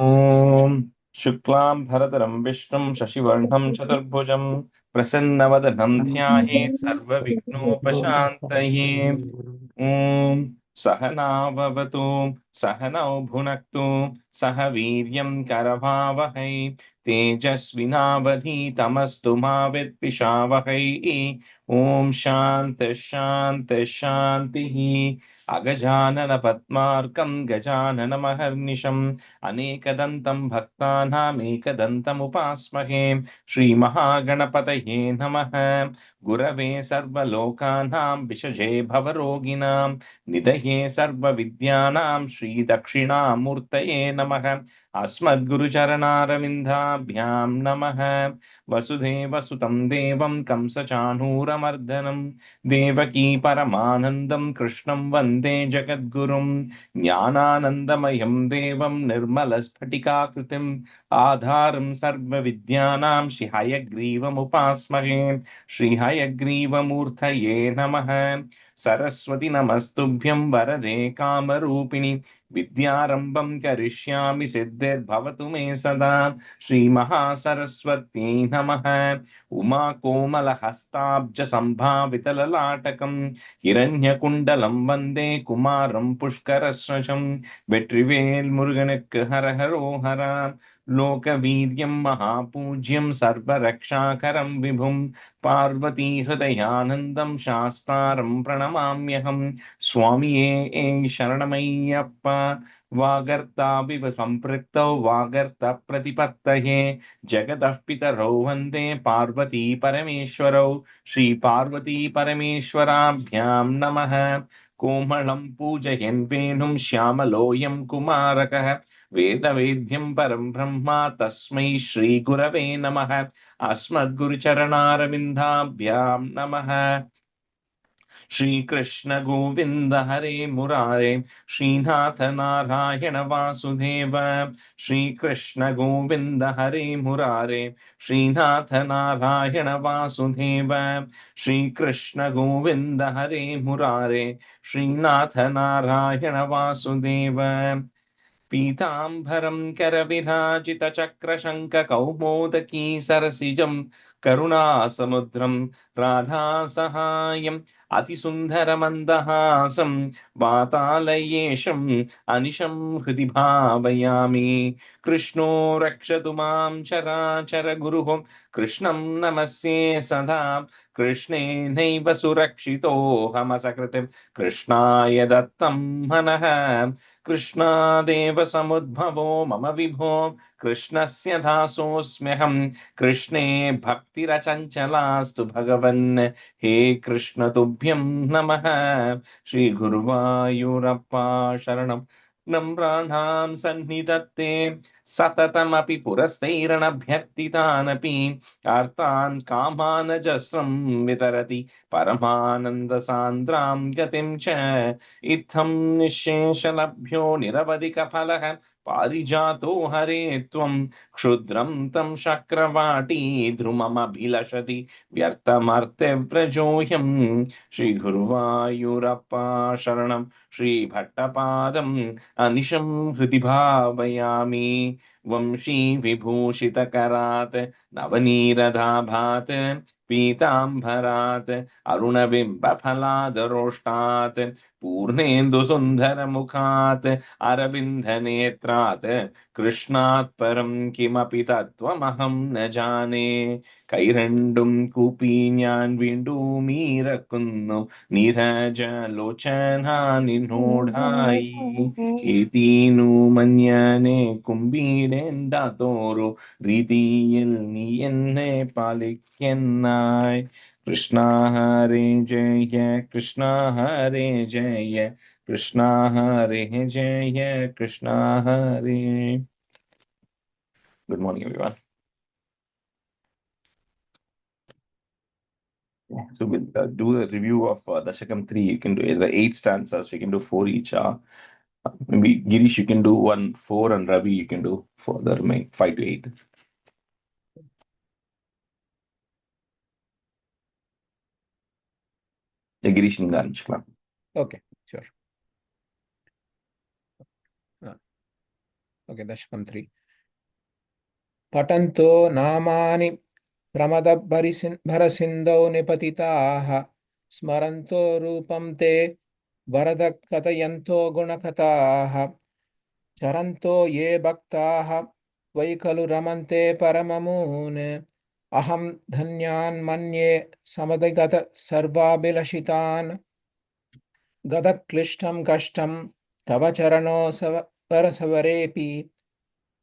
ॐ शुक्लां भरतरं विष्णुं शशिवर्णं चतुर्भुजं प्रसन्नवदनं ध्यायेत् सर्वविघ्नोपशान्तये। ॐ सहना भवतु सहनौ भुनक्तु सह वीर्यं करवावहै तेजस्विनावधीतमस्तु मा विद्विषावहै। ॐ शान्तिः शान्तिः शान्तिः। अगजानन पद्मार्कं गजाननमहर्निशम् अनेकदन्तं भक्तानामेकदन्तमुपास्महे। श्रीमहागणपतये नमः। गुरवे सर्वलोकानां विषजे भवरोगिणां निधये सर्वविद्यानां श्रीदक्षिणामूर्तये नमः। अस्मद्गुरुचरणारविन्दाभ्यां नमः। वसुदेवसुतं देवं कंसचाणूरमर्दनं देवकी परमानन्दं कृष्णं वन्दे जगद्गुरुं। ज्ञानानन्दमयं देवं निर्मलस्फटिकाकृतिम् आधारं सर्वविद्यानां श्रीहयग्रीवमुपास्महे। श्रीहयग्रीवमूर्तये नमः। सरस्वति नमस्तुभ्यं वरदे कामरूपिणि विद्यारम्भं करिष्यामि सिद्धिर्भवतु मे सदा। श्रीमहासरस्वती नमः। उमाकोमलहस्ताब्जसम्भावितललाटकं हिरण्यकुण्डलं वन्दे कुमारं पुष्करस्रजं வெற்றிவேல் முருகனுக்கு ஹரஹரோஹரா. लोकवीर्यं महापूज्यं सर्वरक्षाकरं विभुं पार्वती हृदयानन्दं शास्तारं प्रणमाम्यहं। स्वामिये शरणमय्यप्पा। वागर्ताविव सम्पृक्तौ वागर्तप्रतिपत्तये जगतः पितरौ वन्दे पार्वती परमेश्वरौ। श्रीपार्वती परमेश्वराभ्यां नमः। कोमलं पूजयन् वेणुं श्यामलोऽयं कुमारकः वेदवेद्यं परं ब्रह्म तस्मै श्रीगुरवे नमः। अस्मद्गुरुचरणारविन्दाभ्यां नमः। श्रीकृष्ण गोविन्द हरे मुरारे श्रीनाथ नारायण वासुदेव। श्रीकृष्ण गोविन्द हरे मुरारे श्रीनाथ नारायण वासुदेव। श्रीकृष्ण गोविन्द हरे मुरारे श्रीनाथ नारायण वासुदेव। पीताम्बरं करविराजितचक्रशङ्खकौमोदकी सरसिजं करुणासमुद्रं राधासहायम् अतिसुन्दरमन्दहासं वातालयेशम् अनिशं हृदि भावयामि। कृष्णो रक्षतु मां चराचरगुरुः कृष्णं नमस्ये सदा। कृष्णेनैव सुरक्षितोऽहमसकृतिं कृष्णाय दत्तं मनः। कृष्णादेव समुद्भवो मम विभो कृष्णस्य दासोऽस्म्यहम्। कृष्णे भक्तिरचञ्चलास्तु भगवन् हे कृष्ण तुभ्यं नमः। श्रीगुरुवायूरप्पा शरणं नम्राणां सन्निधत्ते सततमपि पुरस्तैरणभ्यर्थितानपि आर्तान् कामानजस्रं वितरति परमानन्दसान्द्रां गतिं च। इत्थं निःशेषलभ्यो निरवधिकफलः पारिजातो हरे त्वं क्षुद्रं तं शक्रवाटी ध्रुममभिलषति व्यर्थमर्त्यव्रजोऽयं। श्रीगुरुवायूरप्पा शरणं श्रीभट्टपादम् अनिशं हृदि भावयामि। वंशी विभूषितकरात् नवनीरदाभात् पीताम्बरात् अरुणबिम्बफलादरोष्टात् पूर्णेन्दुसुन्दरमुखात् अरविन्दनेत्रात् कृष्णात् परं किमपि तत्त्वमहं न जाने। കൈരണ്ടും കൂപ്പി ഞാൻ വീണ്ടുമീറക്കുന്നു നീരജലോചന നിന്നോടായി. ഏതീനു മഞ്ഞനെ കുമ്പിടേണ്ടാത്തോരു രീതിയിൽ നീ എന്നെ പാലിക്കുന്നായി. കൃഷ്ണ ഹരേ ജയ കൃഷ്ണ ഹരേ ജയ കൃഷ്ണ ഹരേ ജയ കൃഷ്ണ ഹരേ. Good morning, everyone. So we'll do a review of Dashakam 3. You can do the 8 stanzas. We can do 4 each. Maybe Girish, you can do 1, 4, and Ravi, you can do for the remaining 5 to 8. Girish in the Okay, sure. Okay, Dashakam 3. Patanto namani Pramadabharasindau nipatitaha Smaranto rupam te Varadakatayanto gunakataha Charanto ye bhaktaha Vaikalu ramante paramamune Aham dhanyan manye samadagata sarvabhilashitan Gadaklishtam kashtam Tava charano parasavarepi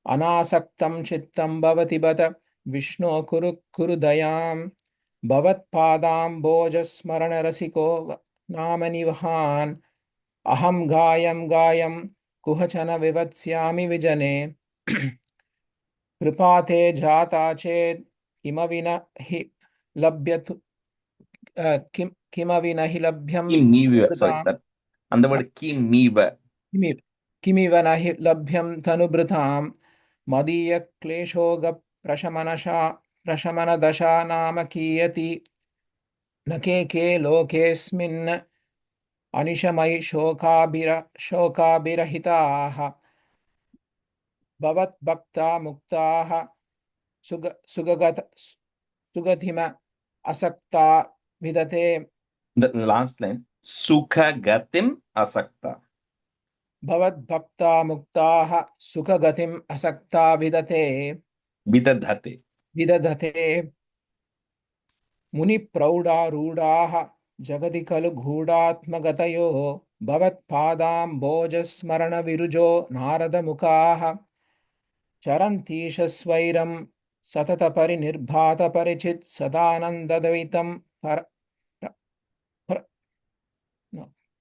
Anasaktam chittam bhavati bata Vishnu kuru dayam Bhavatpadam bojasmarana rasiko namanivahan Aham gayam kuhachana vivatsyami vijane Kripate jata ched kimavina hi labhyatu kimavina hi labhyam Kim niva. Sorry, tanubhritam that and the word kim niva. किमिव न हि लभ्यं तनुभृतां मदीयक्लेशोगप्रशमनदशा नाम कीयति न के लोकेऽस्मिन् अनिशमयि शोकाभिरहिताः भवद्भक्ता मुक्ताः सुगतिम असक्ता विदते The last line, Sukha Gatim Asakta. भवद्भक्ता मुक्ताः सुखगतिम् असक्ता Vidadhate. विदधते मुनिप्रौढारूढाः जगति खलु गूढात्मगतयो भवत्पादाम्भोजस्मरणविरुजो नारदमुखाः चरन्तीशस्वैरं सततपरिनिर्भातपरिचित् सदानन्दद्वैतं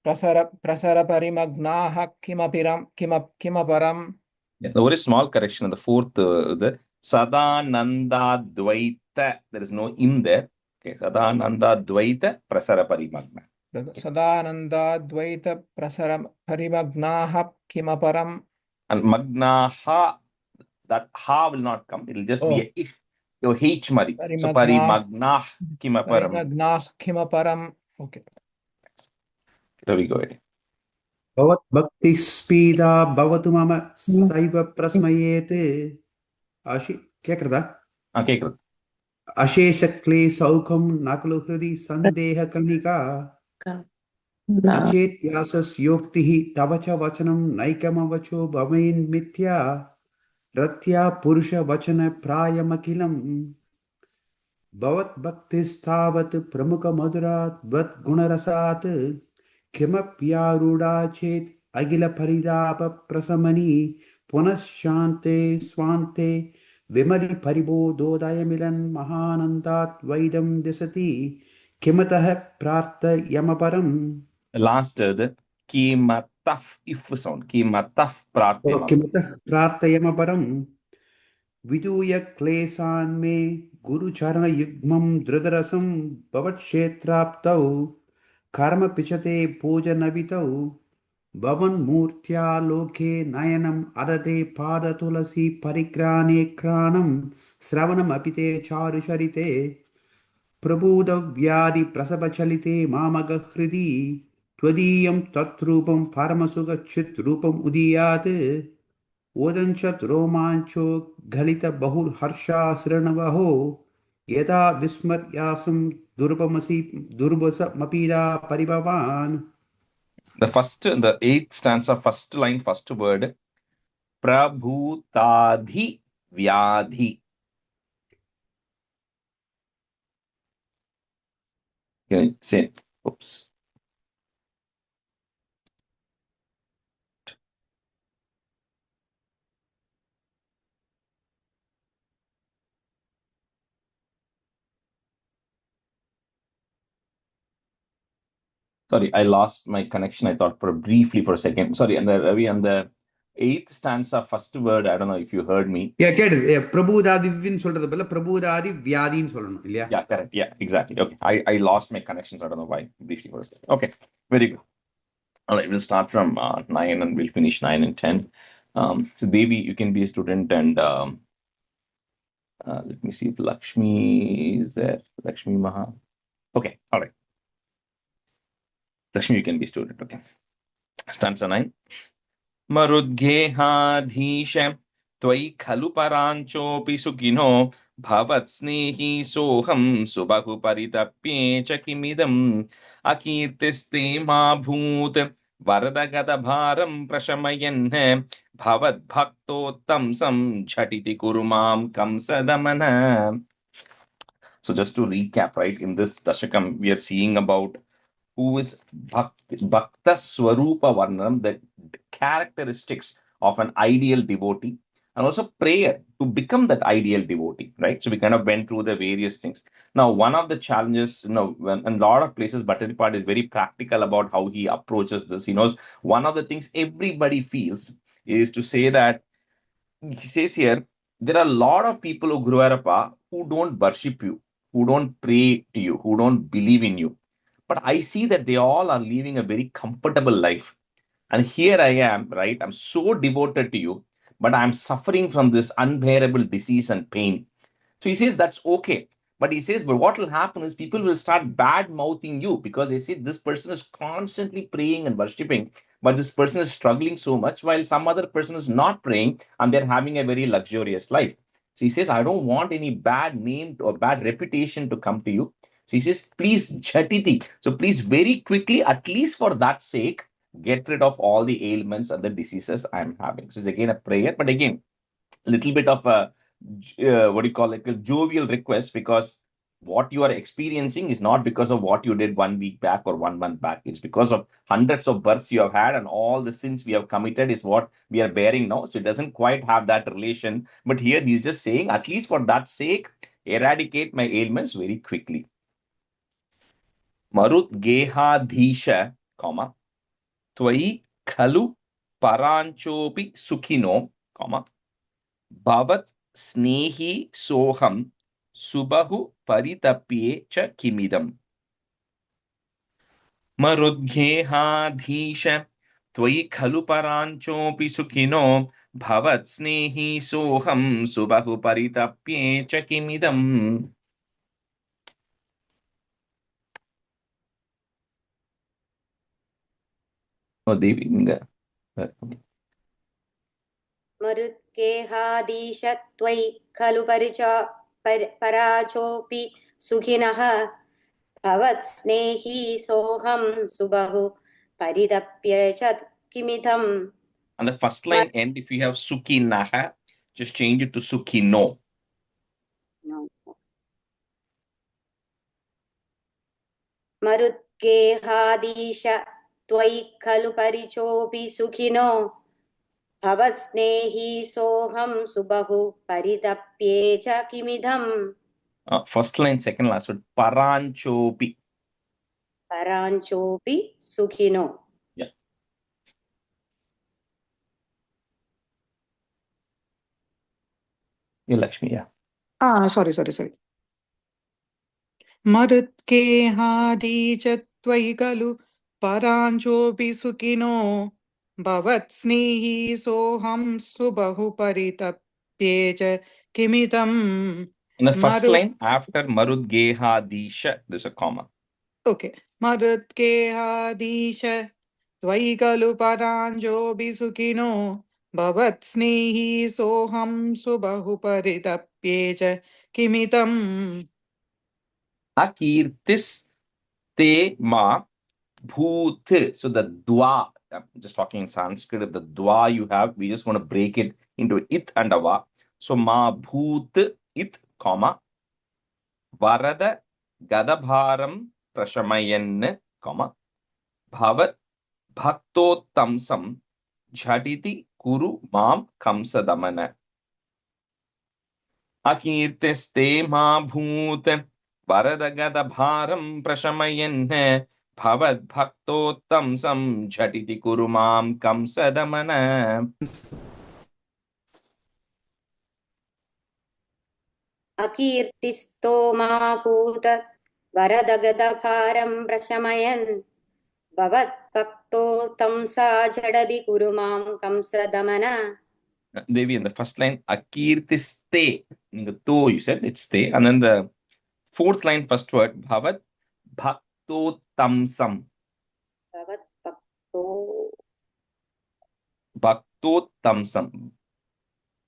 प्रसरपरिमग्नाः किमपरम्. Yeah, a very small correction in the fourth, the Sadananda Dvaita. There is no in there. Okay, Sadananda Dvaita Prasara Parimagna. सदानन्दाद्वैतप्रसरपरिमग्नाः किमपरम्. And Magnaha, that ha will not come. It will just be a if. Your H Mari. So Parimagnah Kimaparam. Parimagnaः किमपरम्. Okay. Here we go ahead. भवद्भक्तिः स्पीदा भवतु मम सैव प्रस्मयेत् क्या कृता Okay, good. अशेषक्लेशौखं न खलु हृदि सन्देहकनिका न चेत्यासस्योक्तिः तव च वचनं नैकमवचो भवेन्मिथ्या रत्या पुरुषवचनप्रायमखिलम् भवद्भक्तिस्तावत् प्रमुखमधुरात् वद्गुणरसात् किमप्यारूढा चेत् अखिलपरितापप्रशमनी पुनश्शान्ते स्वान्ते विमलि परिबोधोदयमिलन् महानन्दात् वैडं दिशति किमतः प्रार्थयमपरम्. Last, the Kimataf if sound. Kimataf Prarthema. किमतः प्रार्थयमपरम् विदूय क्लेशान् मे गुरुचरणयुग्मं धृतरसं भवत्क्षेत्राप्तौ कर्म पिचते पूजनवितौ भवन्मूर्त्या लोके नयनम् अदते पादतुलसी परिग्राणे घ्राणं श्रवणमपि ते चारुचरिते प्रबोधव्याधिप्रसवचलिते मामगहृदि त्वदीयं तत्रूपं परमसुखचिद्रूपम् उदीयात् ओदञ्चत् रोमाञ्चो गलितबहुहर्षाश्रणवहो यदा विस्मर्यासं दुर्वसमपीडा परिभवान्. The eighth stanza, first line, first word, Prabhutadhi Vyadhi. Can you say, oops. Sorry, I lost my connection. I thought briefly for a second. Sorry, and the Ravi on the eighth stanza, first word, I don't know if you heard me. Yeah, பிரபுதாதிவின்னு சொல்றது போல பிரபுதாதி வியாதின்னு சொல்லணும் இல்லையா? Yeah, correct. Yeah, exactly. Okay, I lost my connections. I don't know why. Briefly for a second. Okay, very good. All right, we'll start from 9 and we'll finish 9 and 10. So Devi, you can be a student, and let me see if Lakshmi is there. Lakshmi Maha. Okay, all right. Lakshmi, you can be a student. Okay. Stanza 9. मरुद्गेहाधीश त्वयि खलु पराञ्चोऽपि सुखिनो भवत्स्नेही सोऽहं सुबहु परितप्ये च किमिदम् अकीर्तिस्ते मा भूत् वरदगदभारं प्रशमयन् भवद्भक्तोत्तंसं झटिति कुरु मां कंसदमन. So just to recap, right, in this Dashakam, we are seeing about who is Bhakta Swarupa Varnam, the characteristics of an ideal devotee, and also prayer to become that ideal devotee, right? So we kind of went through the various things. Now, one of the challenges, when in a lot of places, Bhattaripad is very practical about how he approaches this. He knows one of the things everybody feels is to say that he says here, there are a lot of people who Guruvarappa who don't worship you, who don't pray to you, who don't believe in you. But I see that they all are living a very comfortable life. And here I am, right? I'm so devoted to you, but I'm suffering from this unbearable disease and pain. So he says that's okay. But he says, but what will happen is people will start bad mouthing you because they say this person is constantly praying and worshipping, but this person is struggling so much while some other person is not praying and they're having a very luxurious life. So he says, I don't want any bad name or bad reputation to come to you. So he says, please, Jhatiti. So please, very quickly, at least for that sake, get rid of all the ailments and the diseases I'm having. So it's again a prayer, but again, a little bit of a what do you call it, a jovial request, because what you are experiencing is not because of what you did 1 week back or 1 month back. It's because of hundreds of births you have had and all the sins we have committed is what we are bearing now. So it doesn't quite have that relation. But here he's just saying, at least for that sake, eradicate my ailments very quickly. Marut Gehadhisha, comma, Twai Khalu Paranchopi Sukhino, comma, Bhavat Snehi Soham Subahu Paritapye cha Kimidam. Marudgehadhisha Twai Khalu Paranchopi Sukhino Bhavat Snehi Soham Subahu Paritapye cha Kimidam. Oh, Devi, मरुत्केहादीश त्वयि खलु पराचोऽपि सुखिनः भवत्स्नेही सोऽहं सुबहु परितप्य च किमिदम्. And the first line end, if you have Sukhinaha, just change it to Sukhino. No. मरुत्केहादीश त्वयि खलु परिचोऽपि सुखिनो भवत्स्नेही सोऽहं सुबहु परितप्ये च किमिदम्. First line, second last word, Paranchopi. Paranchopi sukhino. Yeah. Yeah, Lakshmi, yeah. Sorry. मरुत्केहादीच त्वयि खलु पराञ्चोऽपि सुखिनो भवत्स्नेही सोऽहं सुबहु परितप्ये च किमिदम्. In the first line, after Marudgehadisha, there's a comma. Okay. मरुत्केहादीश त्वयि खलु पराञ्चोऽपि सुखिनो भवत्स्नेही सोऽहं सुबहु परितप्ये च किमिदम्. Akirtis te ma bhoot. So the dwa, I'm just talking in Sanskrit, the dwa you have, we just want to break it into it and ava. So ma bhoot it, comma, varada gadabharam prashamayan, comma, bhavat bhaktottamsam jhatiti kuru mam kamsadamana. Akirtiste ma bhoot Varadagada prashamayan bhavad bhaktottamsam jhatiti kuru mam kamsadamana. Akirtisto ma bhuta varadagada prashamayan bhavat bhakto tamsa jhadadi kuru mam kamsadamana. Devi, in the first line, Akirtiste, in the to you said it's stay, and then the fourth line, first word, Bhavat Bhaktottamsam. Bhavat bhakto bhaktottamsam.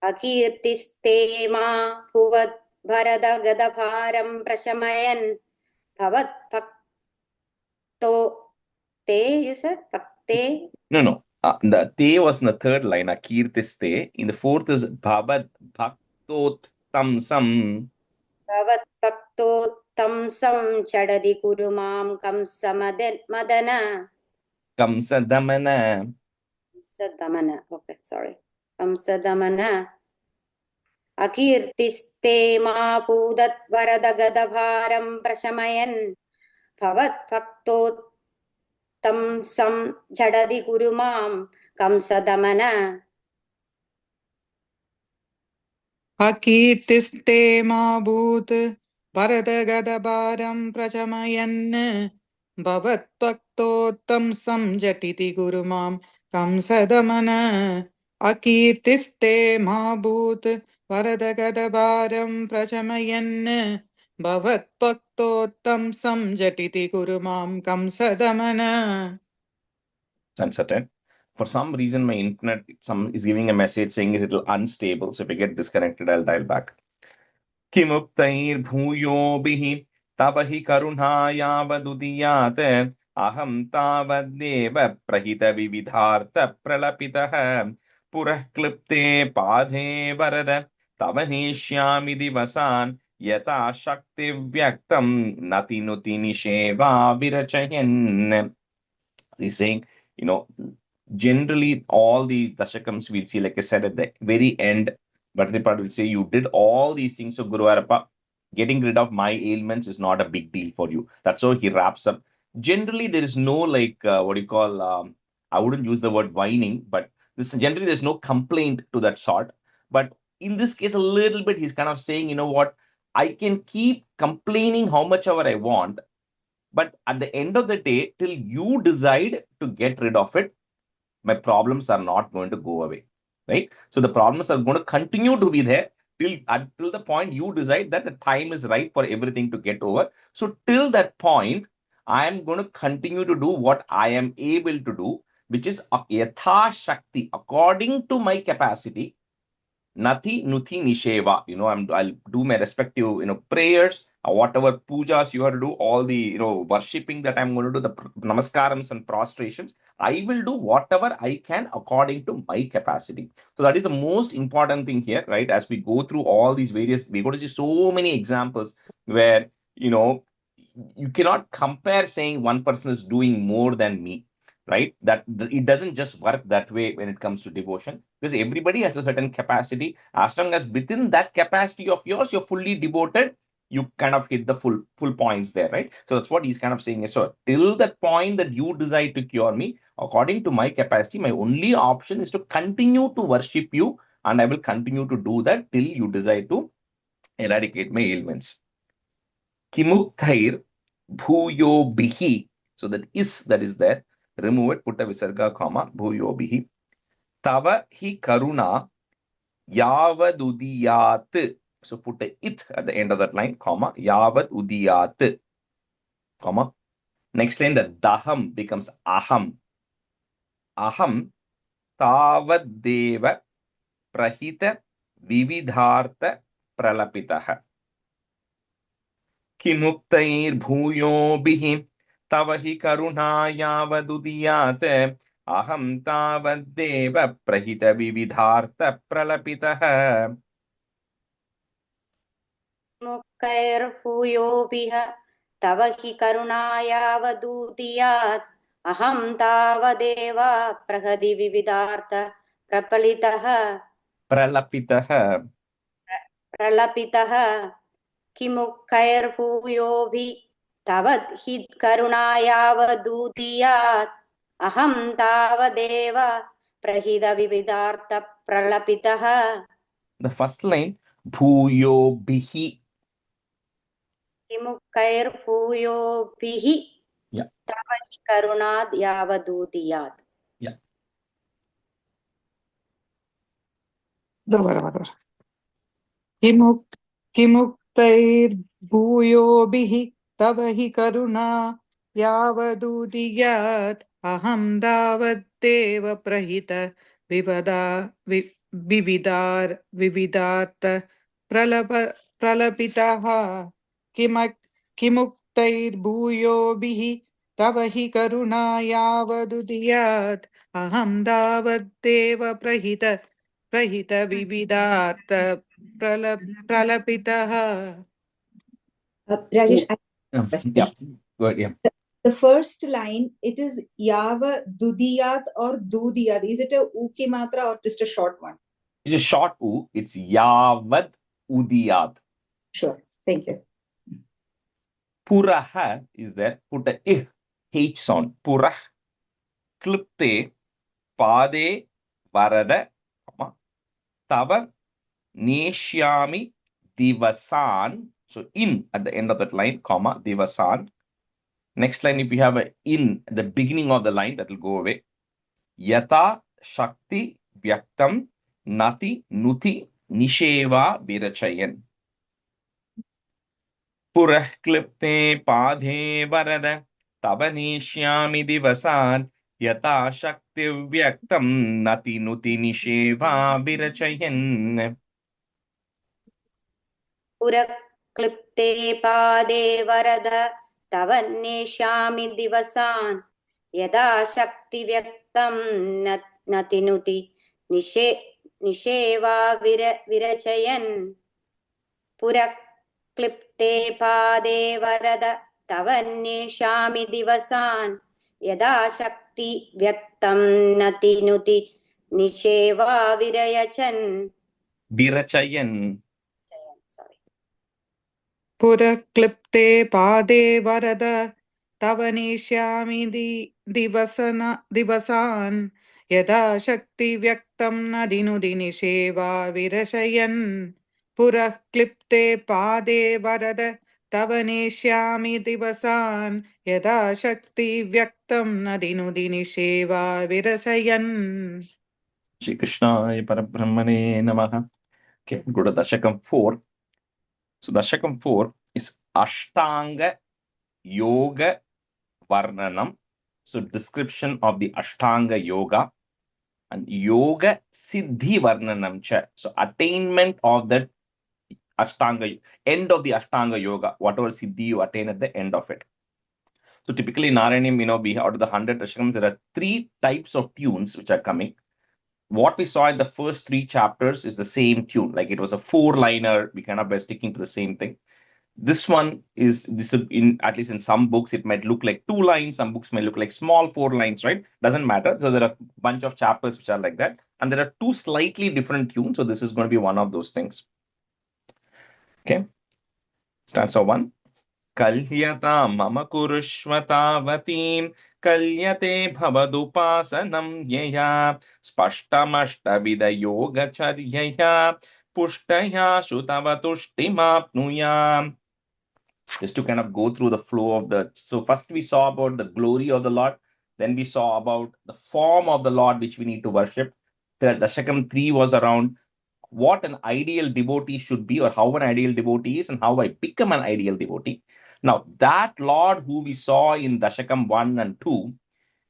अकीर्तिस्ते मा भुवद् भरदगदभारं प्रशमयन् भवद्भक्तो ते, you said? Bhakte? No. The te was in the third line, akirtiste. In the fourth is bhavat bhaktottamsam. भवद्भक्तो तं सं चडदि कुरु मां कंसमदन Kamsadamana. कंसदमन. Okay, sorry. कंसदमन अकीर्तिस्ते मा पूदत् वरदगदभारं प्रशमयन् भवद्भक्तो तं सं झडदि कुरु मां कंसदमन. अकीर्तिस्ते मा भूत् भरतगदभारं प्रचमयन् भवत्भक्तोत्तं संजटिति गुरु मां कंसदमन. अकीर्तिस्ते मा भूत् भरतगदभारं प्रचमयन् भवत्भक्तोत्तं संजटिति गुरु मां कंसदमन. Uncertain. For some reason, my internet is giving a message saying it's a little unstable. So if I get disconnected, I'll dial back. किमुक्तैर्भूयोभिः तव हि करुणायावदुदीयात् अहं तावद्देव प्रहितविविधार्थप्रलपितः पुरः क्लिप्ते पादे वरद तव नेष्यामि दिवसान् यथा शक्तिव्यक्तं नतिनुति निषेवा विरचयन्. He's saying, generally all these dashakams we'll see, like I said, at the very end, Bhattacharya will say, you did all these things, so Guru Arappa, getting rid of my ailments is not a big deal for you. That's how he wraps up. Generally, there is no I wouldn't use the word whining, but generally there's no complaint to that sort. But in this case, a little bit, he's kind of saying, you know what, I can keep complaining how much ever I want, but at the end of the day, till you decide to get rid of it, my problems are not going to go away, right? So the problems are going to continue to be there until the point you decide that the time is right for everything to get over. So till that point, I am going to continue to do what I am able to do, which is yatha shakti, according to my capacity. Nati nuthi nisheva. I'll do my respective, prayers, whatever pujas you have to do, all the, worshipping that I'm going to do, the namaskarams and prostrations. I will do whatever I can according to my capacity. So that is the most important thing here, right? As we go through all these various, we're going to see so many examples where, you cannot compare saying one person is doing more than me, right? That it doesn't just work that way when it comes to devotion, because everybody has a certain capacity. As long as within that capacity of yours, you're fully devoted, you kind of hit the full points there, right? So that's what he's kind of saying. So till that point that you decide to cure me, according to my capacity, my only option is to continue to worship you, and I will continue to do that till you decide to eradicate my ailments. Kimuktair bhuyo bihi. So that is there. Remove it, put a visarga comma, bhuyo bihi. Tava hi karuna yavad udiyat. So put a it at the end of that line, comma, yavad udiyat, comma. Next line, the daham becomes aham. Aham tavad deva prahita vividhartha pralapitaha. किमुक्तैर्भूयोभिः तव हि करुणायावदुदीयात् अहं तावद्देव प्रहितविविधार्थप्रलपितः. मुक्कैर्भूयोभिः तव हि करुणायावदुदीयात् अहं तावदेव प्रहदि विविधार्थ प्रलपितः किमुक्कैर्भूयोभिः तव हि करुणायावदुदीयात् अहं तावदेव प्रहित विविधार्थ प्रलपितः. The first line, bhuyobihi. किमुक्कैर्भूयोभिः तव हि करुणाद् यावदुदीयात्. किमुक्तैर्भूयोभिः तव हि करुणा यावदुदीयात् अहं तावद्देव प्रहित विविधार्थ प्रलपितः किमुक्तैर्भूयोभिः तव हि करुणा यावदुदीयात् अहं तावद्देव प्रहित विविधार्थ प्रलपितः. Rajesh, Yeah, go ahead, yeah. the first line, it is Yava Dudiyat or Dudiyat. Is it a Uki Matra or just a short one? It's a short U. It's Yavad Udiyat. Sure. Thank you. Puraha is there. Put a ih, H sound. Purah. Klipte. Pade. Varada. Tava. Neshyami. Divasan. So in at the end of that line, comma, Divasan. Next line, if you have a in at the beginning of the line, that will go away. Yata Shakti Vyaktam Nati Nuti Nisheva Virachayan. Purah Klipte Padhe Varada Tavanishyami Divasan Yata Shakti Vyaktam Nati Nuti Nisheva Virachayan. Puraklipte pade varada tavanneshyami divasan yada shakti vyaktam natinuti nisheva virachayan. Puraklipte pade varada tavanneshyami divasan yada shakti vyaktam natinuti nisheva virayachan. Virachayan. Sorry. पुरक्लिप्ते पादे वरद तव नेष्यामि दिवसान् यदा शक्ति व्यक्तं न दिनुदि निषेवा विरशयन्. पुरक्लिप्ते पादे वरद तव नेष्यामि दिवसान् यदा शक्ति व्यक्तं न दिनुदि निषेवा विरशयन्. Shri Krishna Parabrahmane Namaha. Okay, go to Dashakam 4. So Dashakam 4 is Ashtanga Yoga Varnanam. So description of the Ashtanga Yoga and Yoga Siddhi Varnanam cha. So attainment of that Ashtanga, end of the Ashtanga Yoga, whatever Siddhi you attain at the end of it. So typically in Narayaneeyam, we out of the 100 Dashakams, there are 3 types of tunes which are coming. What we saw in the first 3 chapters is the same tune, like it was a 4-liner. We kind of were sticking to the same thing. This one is in, at least in some books, it might look like 2 lines. Some books may look like small 4 lines, right? Doesn't matter. So there are a bunch of chapters which are like that. And there are 2 slightly different tunes. So this is going to be one of those things. Okay. Stanza 1. Kalyata mama kurushvatavatim kalyate bhavadupasanam yaya spashtamashtabida yoga charyaya pushtaya shutavatushtimapnuya. Just to kind of go through the flow of the. So first we saw about the glory of the Lord. Then we saw about the form of the Lord which we need to worship. The Dashakam 3 was around what an ideal devotee should be, or how an ideal devotee is, and how I become an ideal devotee. Now, that Lord who we saw in Dashakam 1 and 2,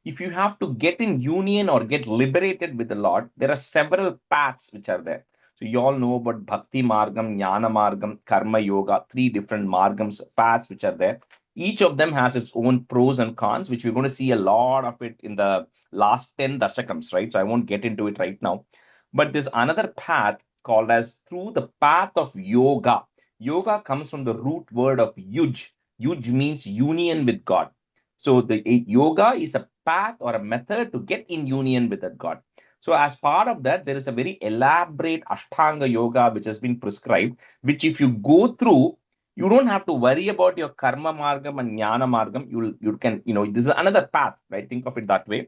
if you have to get in union or get liberated with the Lord, there are several paths which are there. So you all know about Bhakti Margam, Jnana Margam, Karma Yoga, 3 different Margams, paths which are there. Each of them has its own pros and cons, which we're going to see a lot of it in the last 10 Dashakams, right? So I won't get into it right now. But there's another path called as through the path of yoga. Yoga comes from the root word of yuj. Yuj means union with God. So the yoga is a path or a method to get in union with that God. So as part of that, there is a very elaborate Ashtanga yoga which has been prescribed, which if you go through, you don't have to worry about your karma margam and jnana margam. You can, this is another path, right? Think of it that way.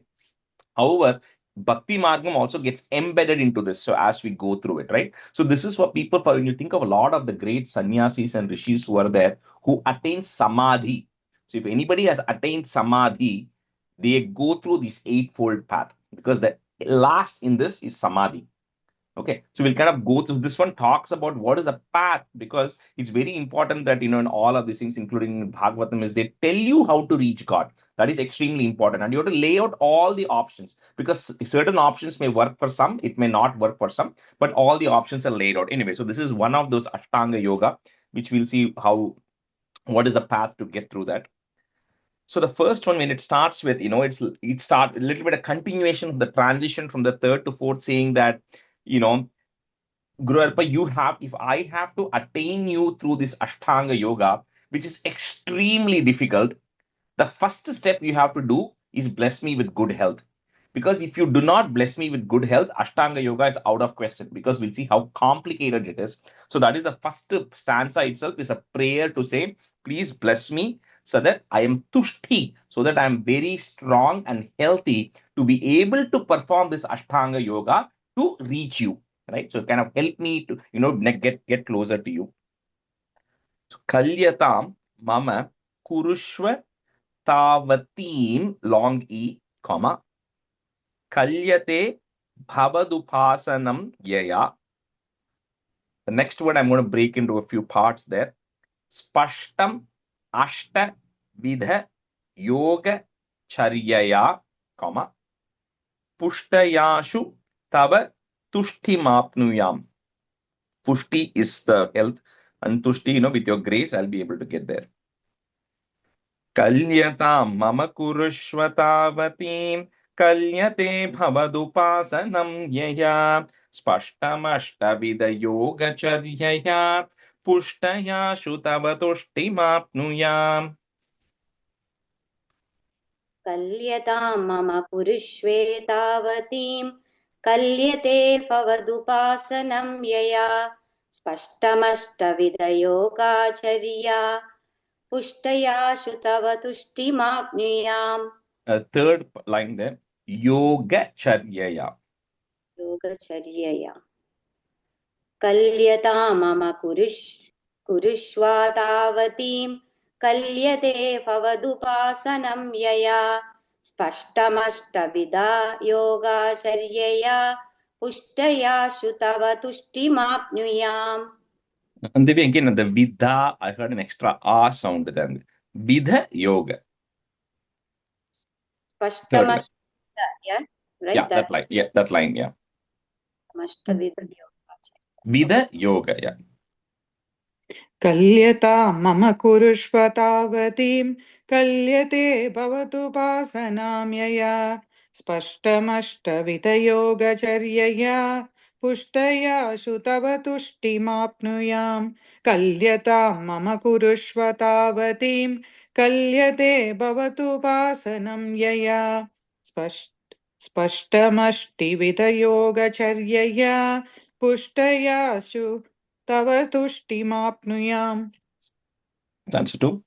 However, Bhakti Margam also gets embedded into this. So as we go through it, right? So this is for people, when you think of a lot of the great sannyasis and rishis who are there, who attain samadhi. So if anybody has attained samadhi, they go through this 8-fold path, because the last in this is samadhi. Okay, so we'll kind of go through this one, talks about what is a path, because it's very important that, in all of these things, including in Bhagavatam, is they tell you how to reach God. That is extremely important. And you have to lay out all the options, because certain options may work for some, it may not work for some, but all the options are laid out. Anyway, so this is one of those Ashtanga Yoga, which we'll see what is the path to get through that. So the first one, when it starts with, it starts a little bit of continuation of the transition from the third to fourth, saying that, Guru Arpa, if I have to attain you through this Ashtanga Yoga, which is extremely difficult, the first step you have to do is bless me with good health. Because if you do not bless me with good health, Ashtanga Yoga is out of question, because we'll see how complicated it is. So that is the first stanza itself, is a prayer to say, please bless me so that I am tushti, so that I am very strong and healthy to be able to perform this Ashtanga Yoga to reach you. Right? So kind of help me to, get closer to you. So Kalyatam Mama Kurushva Tavatim, long E, comma, Kalyate Bhavadupasanam Yaya. The next word I'm going to break into a few parts there. Spashtam Ashta Vidha Yoga Charyaya, comma, Pushtayashu Tava Tushtimapnuyam. Pushti is the health, and Tushti, with your grace, I'll be able to get there. Kalyatam mama kurushvatavatim kalyate bhavadupasanam yaya spashtamashtavidha yoga charyaya pushtaya shutavatushtimapnuyam. Kalyatam mama kurushvetavatim kalyate bhavadupasanam yaya spashtamashtavidha yoga charya pushtaya shutavatushtimapnuyam. Third line there, yoga charyaya. Yoga charyaya. Kalyatam mama kurushvatavatim kalyate bhavadupasanam yaya spashtamashtavidha yoga charyaya pushtaya shutavatushtimapnuyam. And then again, the vidha, I heard an extra A sound then. Vidha yoga. Spashtamashtavidha, yeah, right? Yeah, that line. Yeah, that line. Yeah. Spashtavidha yoga. Vidha yoga. Yeah. Kalyata mama kurushvatavatim kalyate bhavatupasanam yaya spashtamashta yoga charyaya pushtaya shutavatushtimapnuyam. Kalyata mama kurushvatavatim kalyate bhavatupasanam yaya spashtamashta yoga charyaya pushtaya Tava tushtimapnuyam. That's two.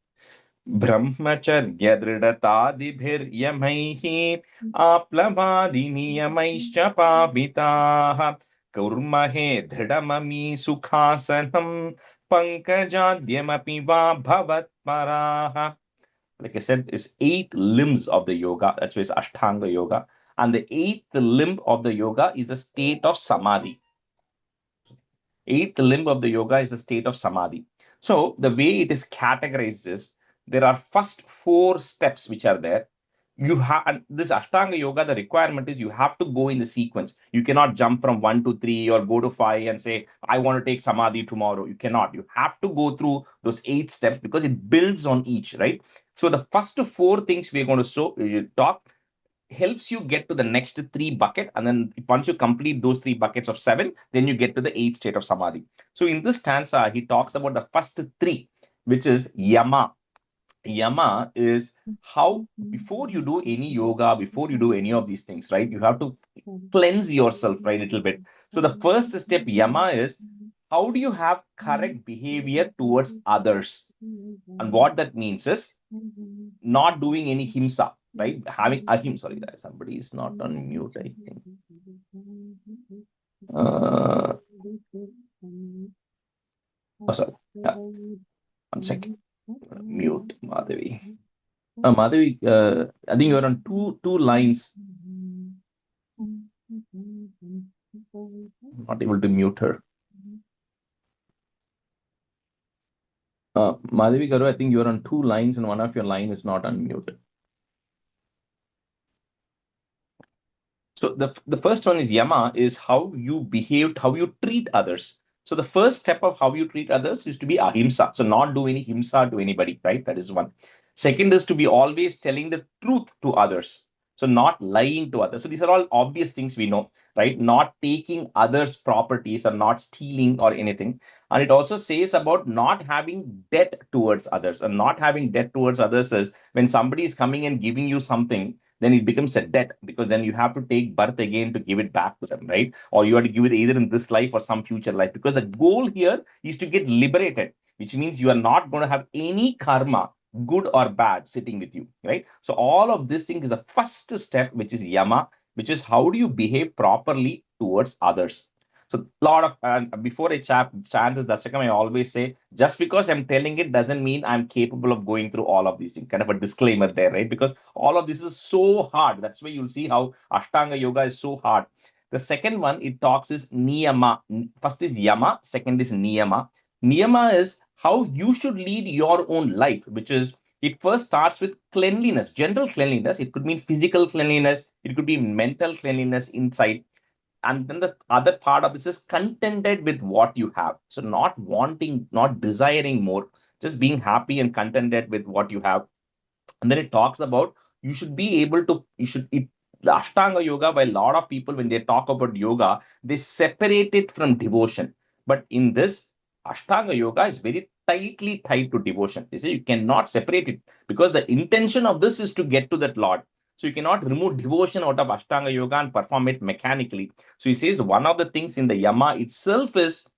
Brahmacharya dridhatadibhiryamaihi aplabadiniyamaischa pavitaha kurmahe dridamami sukhasanam pankajadyamapi va bhavatparaha. Like I said, is 8 limbs of the yoga. That's why it's Ashtanga Yoga. And the 8th limb of the yoga is a state of samadhi. 8th limb of the yoga is a state of samadhi. So the way it is categorized is, there are first 4 steps which are there. You have, and this Ashtanga Yoga, the requirement is you have to go in the sequence. You cannot jump from 1 to 3 or go to 5 and say, I want to take samadhi tomorrow. You cannot. You have to go through those 8 steps, because it builds on each, right? So the first 4 things we're going to talk helps you get to the next 3 bucket, and then once you complete those 3 buckets of 7, then you get to the 8th state of samadhi. So in this stanza, he talks about the first 3, which is yama. Yama is how, before you do any yoga, before you do any of these things, right, you have to cleanse yourself, right, a little bit. So the first step, yama, is how do you have correct behavior towards others? And what that means is not doing any himsa, right? Having ahim, sorry, guys, somebody is not on mute, I think. Sorry. One second. Mute Madhavi. Madhavi, I think you're on two lines. Not able to mute her. Madhavi Garu, I think you're on 2 lines and one of your line is not unmuted. So the first one is yama, is how you behaved, how you treat others. So the first step of how you treat others is to be ahimsa. So not do any himsa to anybody, right? That is one. Second is to be always telling the truth to others. So not lying to others. So these are all obvious things we know, right? Not taking others' properties or not stealing or anything. And it also says about not having debt towards others. And not having debt towards others is when somebody is coming and giving you something, then it becomes a debt, because then you have to take birth again to give it back to them, right? Or you have to give it either in this life or some future life, because the goal here is to get liberated, which means you are not going to have any karma, good or bad, sitting with you, right? So all of this thing is the first step, which is yama, which is how do you behave properly towards others. So a lot of, before I chant this Dasakam, I always say, just because I'm telling it doesn't mean I'm capable of going through all of these things. Kind of a disclaimer there, right? Because all of this is so hard. That's why you'll see how Ashtanga Yoga is so hard. The second one it talks is niyama. First is yama, second is niyama. Niyama is how you should lead your own life, which is, it first starts with cleanliness, general cleanliness. It could mean physical cleanliness, it could be mental cleanliness inside. And then the other part of this is contented with what you have. So not wanting, not desiring more, just being happy and contented with what you have. And then it talks about you should be able to, the Ashtanga Yoga, by a lot of people, when they talk about yoga, they separate it from devotion. But in this, Ashtanga Yoga is very tightly tied to devotion. They say you cannot separate it, because the intention of this is to get to that Lord. So you cannot remove devotion out of Ashtanga Yoga and perform it mechanically. So he says one of the things in the yama itself is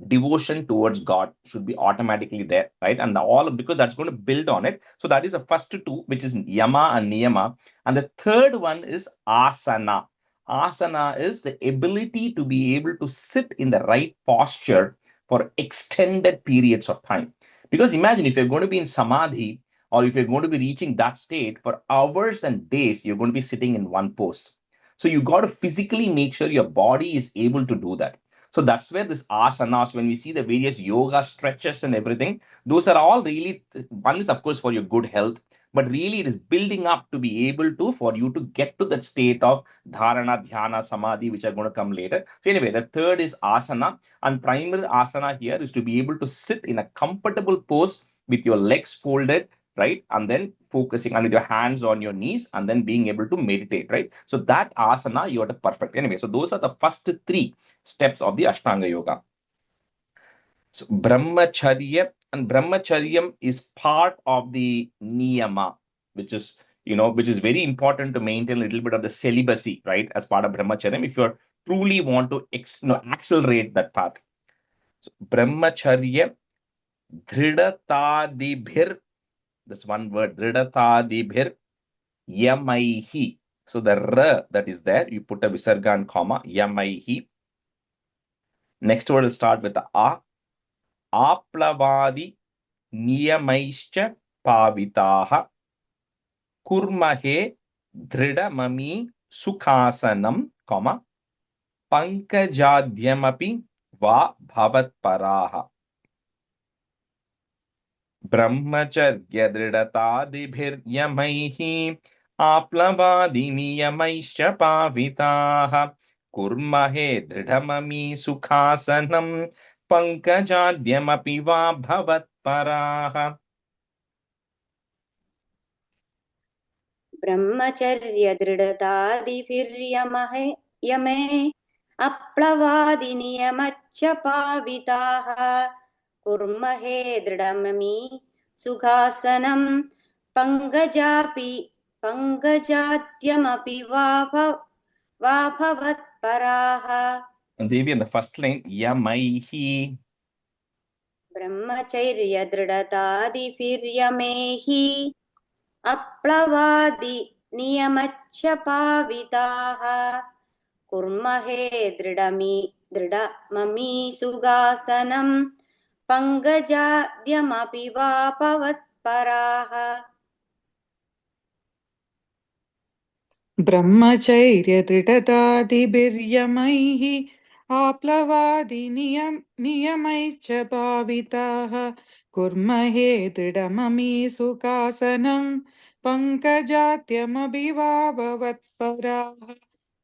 devotion towards God should be automatically there, right? And because that's going to build on it. So that is the first two, which is yama and niyama. And the third one is asana. Asana is the ability to be able to sit in the right posture for extended periods of time. Because imagine if you're going to be in samadhi, or if you're going to be reaching that state for hours and days, you're going to be sitting in one pose. So you got to physically make sure your body is able to do that. So that's where this asanas, when we see the various yoga stretches and everything, those are all really, one is of course for your good health, but really it is building up to be able to, for you to get to that state of dharana, dhyana, samadhi, which are going to come later. So anyway, the third is asana, and primary asana here is to be able to sit in a comfortable pose with your legs folded, right? And then focusing on with your hands on your knees and then being able to meditate, right? So that asana, you are the perfect. Anyway, so those are the first 3 steps of the Ashtanga Yoga. So brahmacharya, and brahmacharyam is part of the niyama, which is, which is very important to maintain a little bit of the celibacy, right? As part of brahmacharyam, if you truly want to accelerate that path. So brahmacharya, dhridatadibhir, that's one word, dhridatadibhir yamaihi. So the ra that is there, you put a visarga and comma, yamaihi. Next word will start with the a. Aplavadi niyamaischa pavitaha kurmahe dhridamami sukhasanam, comma, pankajadyamapi va bhavatparaha. Brahmacharya dhridatadibhir yamaihi aplavadi niyamaischa pavitaha kurmahe dhridamami sukhasanam pankajadyamapi va bhavatparaha. ब्रह्मचर्य दृढतादिभिर्यमहे यमे अप्लवादिनियमच्च पाविताः कुर्महे दृढममि सुखासनं पंकजाद्यमपि वा भवत्पराः. And Devi, in the first line, yamaihi. ब्रह्मचर्य दृढतादिभिर्यमेहि अप्लवादि नियमच्च पाविताः कुर्महे दृढममि सुखासनं पंकजाद्यमपि वा भवत्पराः. ब्रह्मचर्य दृढतादिभिर्यमैः आप्लवादि नियमैश्च भाविताः कुर्महे दृढममी सुखासनं पङ्कजात्यमभिवाभवत्पराः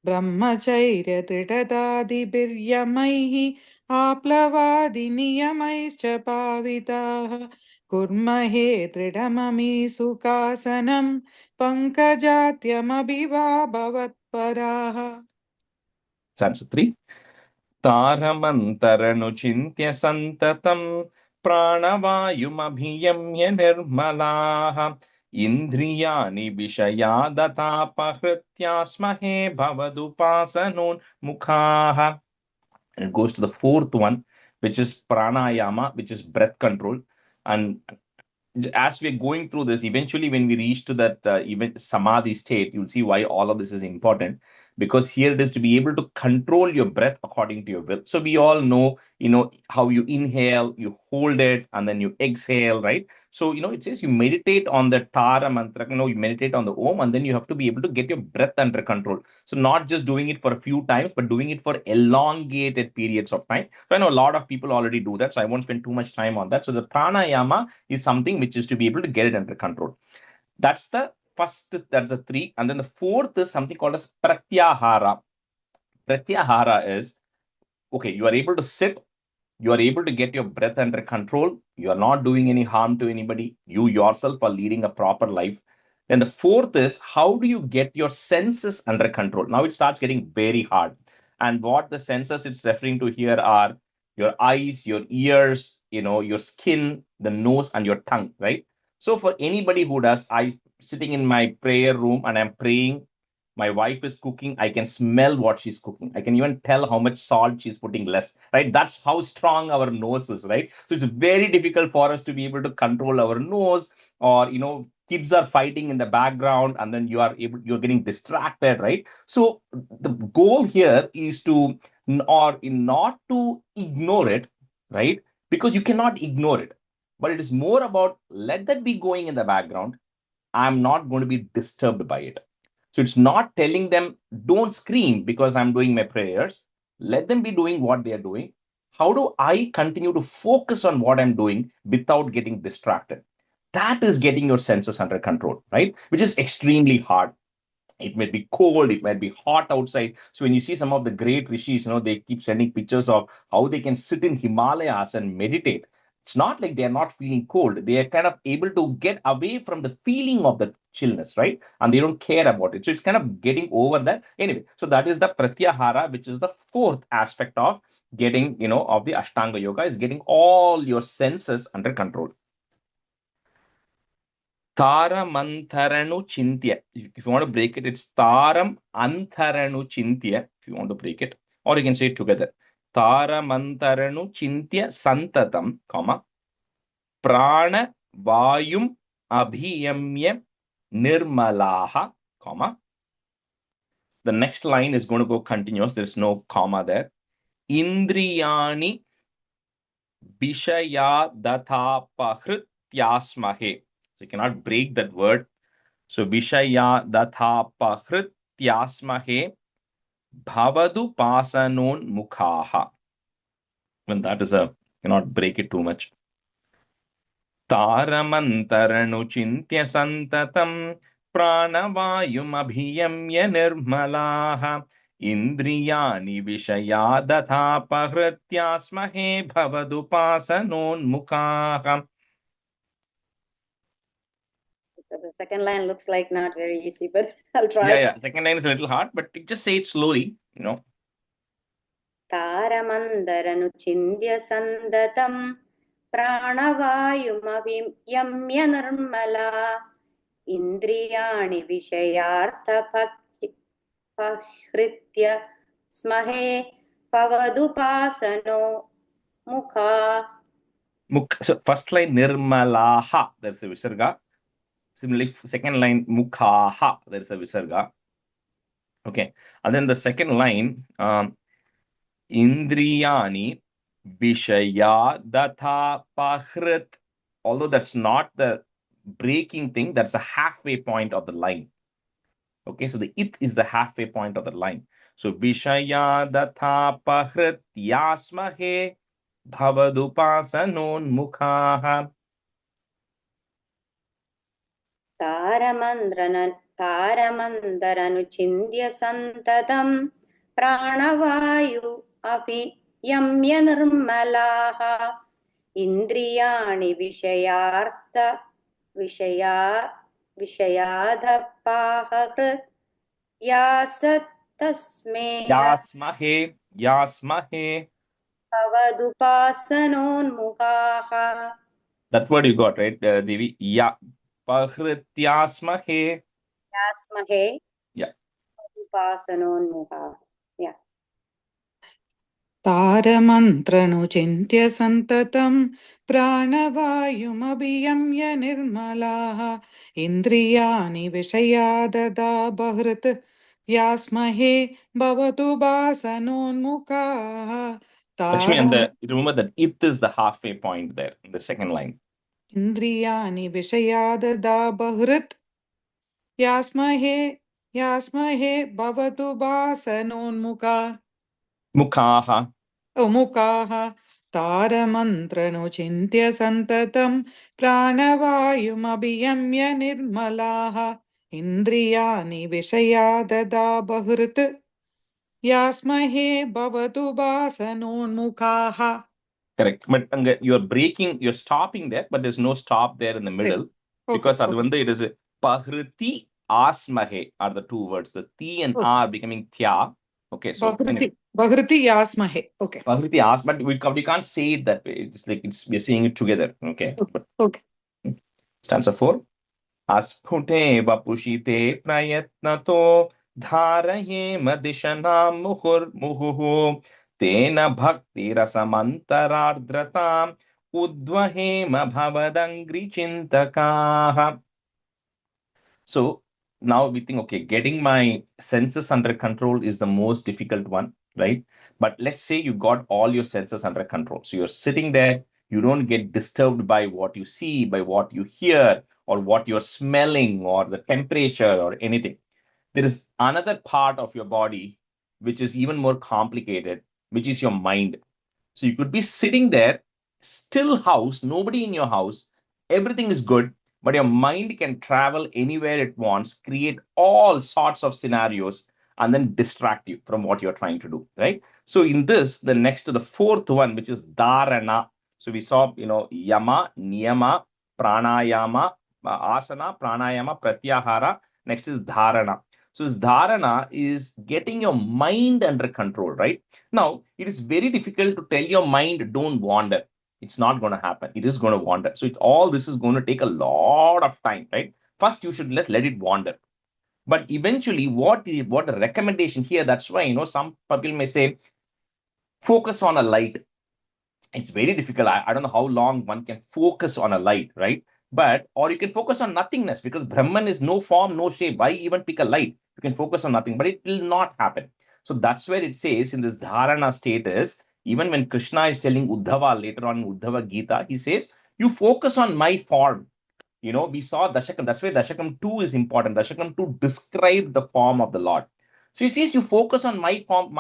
ब्रह्मचैर्यदृढदादिभिर्यमैः आप्लवादि नियमैश्च भाविताः कुर्महे दृढममी सुखासनं पङ्कजात्यमभिवाभवत्पराः. Stanza 3. तारमन्तरनुचिन्त्य सन्ततं प्राणवायुमभियम्य निर्मलाः इन्द्रियाणि विषयादतापहृत्यास्महे भवदुपासनोन्मुखाः. And it goes to the fourth one, which is pranayama, which is breath control. And as we're going through this, eventually when we reach to that even samadhi state, you'll see why all of this is important. Because here it is to be able to control your breath according to your will. So we all know, how you inhale, you hold it, and then you exhale, right? So, it says you meditate on the Tara mantra, you meditate on the Om, and then you have to be able to get your breath under control. So not just doing it for a few times, but doing it for elongated periods of time. So I know a lot of people already do that, so I won't spend too much time on that. So the pranayama is something which is to be able to get it under control. That's the first, that's the 3. And then the 4th is something called as pratyahara. Pratyahara is, okay, you are able to sit, you are able to get your breath under control, you are not doing any harm to anybody, you yourself are leading a proper life. Then the 4th is, how do you get your senses under control? Now it starts getting very hard. And what the senses it's referring to here are your eyes, your ears, your skin, the nose, and your tongue, right? So for anybody who does, I sitting in my prayer room and I'm praying, my wife is cooking, I can smell what she's cooking. I can even tell how much salt she's putting less, right? That's how strong our nose is, right? So it's very difficult for us to be able to control our nose, or, kids are fighting in the background and then you're getting distracted, right? So the goal here is to, or not to ignore it, right? Because you cannot ignore it, but it is more about let that be going in the background. I'm not going to be disturbed by it. So it's not telling them, don't scream because I'm doing my prayers. Let them be doing what they are doing. How do I continue to focus on what I'm doing without getting distracted? That is getting your senses under control, right? Which is extremely hard. It might be cold, it might be hot outside. So when you see some of the great rishis, they keep sending pictures of how they can sit in Himalayas and meditate. It's not like they're not feeling cold. They are kind of able to get away from the feeling of the chillness, right? And they don't care about it. So it's kind of getting over that. Anyway, so that is the pratyahara, which is the 4th aspect of getting, of the Ashtanga Yoga, is getting all your senses under control. Taram antharanu chintya. If you want to break it, it's taram antharanu chintya. If you want to break it, or you can say it together. Taram antharanu chintya santatam, comma, prana vayum abhiyamya nirmalaha, comma. The next line is going to go continuous. There's no comma there. Indriyani vishaya datapahrityasmahe. So you cannot break that word. So Vishaya Dathapahrityasmahe Bhavadu Pasanon Mukhaha. When that is cannot break it too much. Taramantaranu Chintya Santatam Pranavayum Abhiyamya Nirmalaha Indriyani Vishaya Dathapahrityasmahe Bhavadu Pasanon Mukhaha. So the second line looks like not very easy, but I'll try. Yeah. Second line is a little hard, but just say it slowly, तारमन्दरनु चिन्त्य सन्दतं प्राणवायुमभियम्य Nirmala इन्द्रियाणि विषयार्थपहृत्य स्महे भवदुपासनो मुखा. So first line nirmalaha, there's a visarga. Similarly, second line mukhaha, there's a visarga. Okay, and then the second line, indriyani vishaya datha pahrit. Although that's not the breaking thing, that's a halfway point of the line. Okay, so the it is the halfway point of the line. So Vishaya Dathapahrtyasmahe Bhavadupasanonmukhaha. तारमन्दरनुचिन्त्य सन्ततं प्राणवायु अपि यम्य निर्मलाः इन्द्रियाणि विषयाधपाहकृत् Yasmahe. भवदुपासनोन्मुखाः. That word you got, right, Devi? Ya. Pahrityasmahe. Yasmahe. Yeah. Upasanoन्मुखाः. Yeah. तारमन्त्रनुचिन्त्य सन्ततं प्राणवायुमभियम्य निर्मलाः इन्द्रियाणि विषयाददाबहृत् यास्महे भवतु वासनोन्मुखाः Lakshmi, and remember that it is the halfway point there in the second line. इन्द्रियाणि विषयाददाबहृत् यास्महे भवतु वासनोन्मुखाः Mukhaha. मुखाः तारमन्त्रनुचिन्त्य सन्ततं प्राणवायुमभियम्य निर्मलाः इन्द्रियाणि विषयाददाबहृत् यास्महे भवतु वासनोन्मुखाः. Correct. But you're stopping there, but there's no stop there in the middle. Because it is Pahriti Asmahe are the two words. The T and R becoming Thya. Okay, so Pahriti Asmahe. Okay. Pahriti As, but we can't say it that way. It's like we're saying it together. Okay. Okay. Stanza 4. Aspute vapushite prayatnato dharayema dishanam muhuhu tena bhakti rasamantarardratam udvahema bhavadangri chintakaha. So now we think, okay, getting my senses under control is the most difficult one, right? But let's say you got all your senses under control. So you're sitting there, you don't get disturbed by what you see, by what you hear, or what you're smelling, or the temperature, or anything. There is another part of your body which is even more complicated, which is your mind. So you could be sitting there, still house, nobody in your house, everything is good, but your mind can travel anywhere it wants, create all sorts of scenarios, and then distract you from what you're trying to do, right? So in this, the next to the fourth one, which is dharana. So we saw, yama, niyama, pranayama, asana, pranayama, pratyahara. Next is dharana. So this dharana is getting your mind under control, right? Now, it is very difficult to tell your mind, don't wander. It's not going to happen. It is going to wander. So all this is going to take a lot of time, right? First, you should let it wander. But eventually, what a recommendation here, that's why, some people may say, focus on a light. It's very difficult. I don't know how long one can focus on a light, right? Or you can focus on nothingness, because Brahman is no form, no shape. Why even pick a light? You can focus on nothing, but it will not happen. So that's where it says in this dharana status, even when Krishna is telling Uddhava later on in Uddhava Gita, he says, you focus on my form. We saw Dashakam. That's why Dashakam 2 is important. Dashakam 2 described the form of the Lord. So he says, you focus on my form,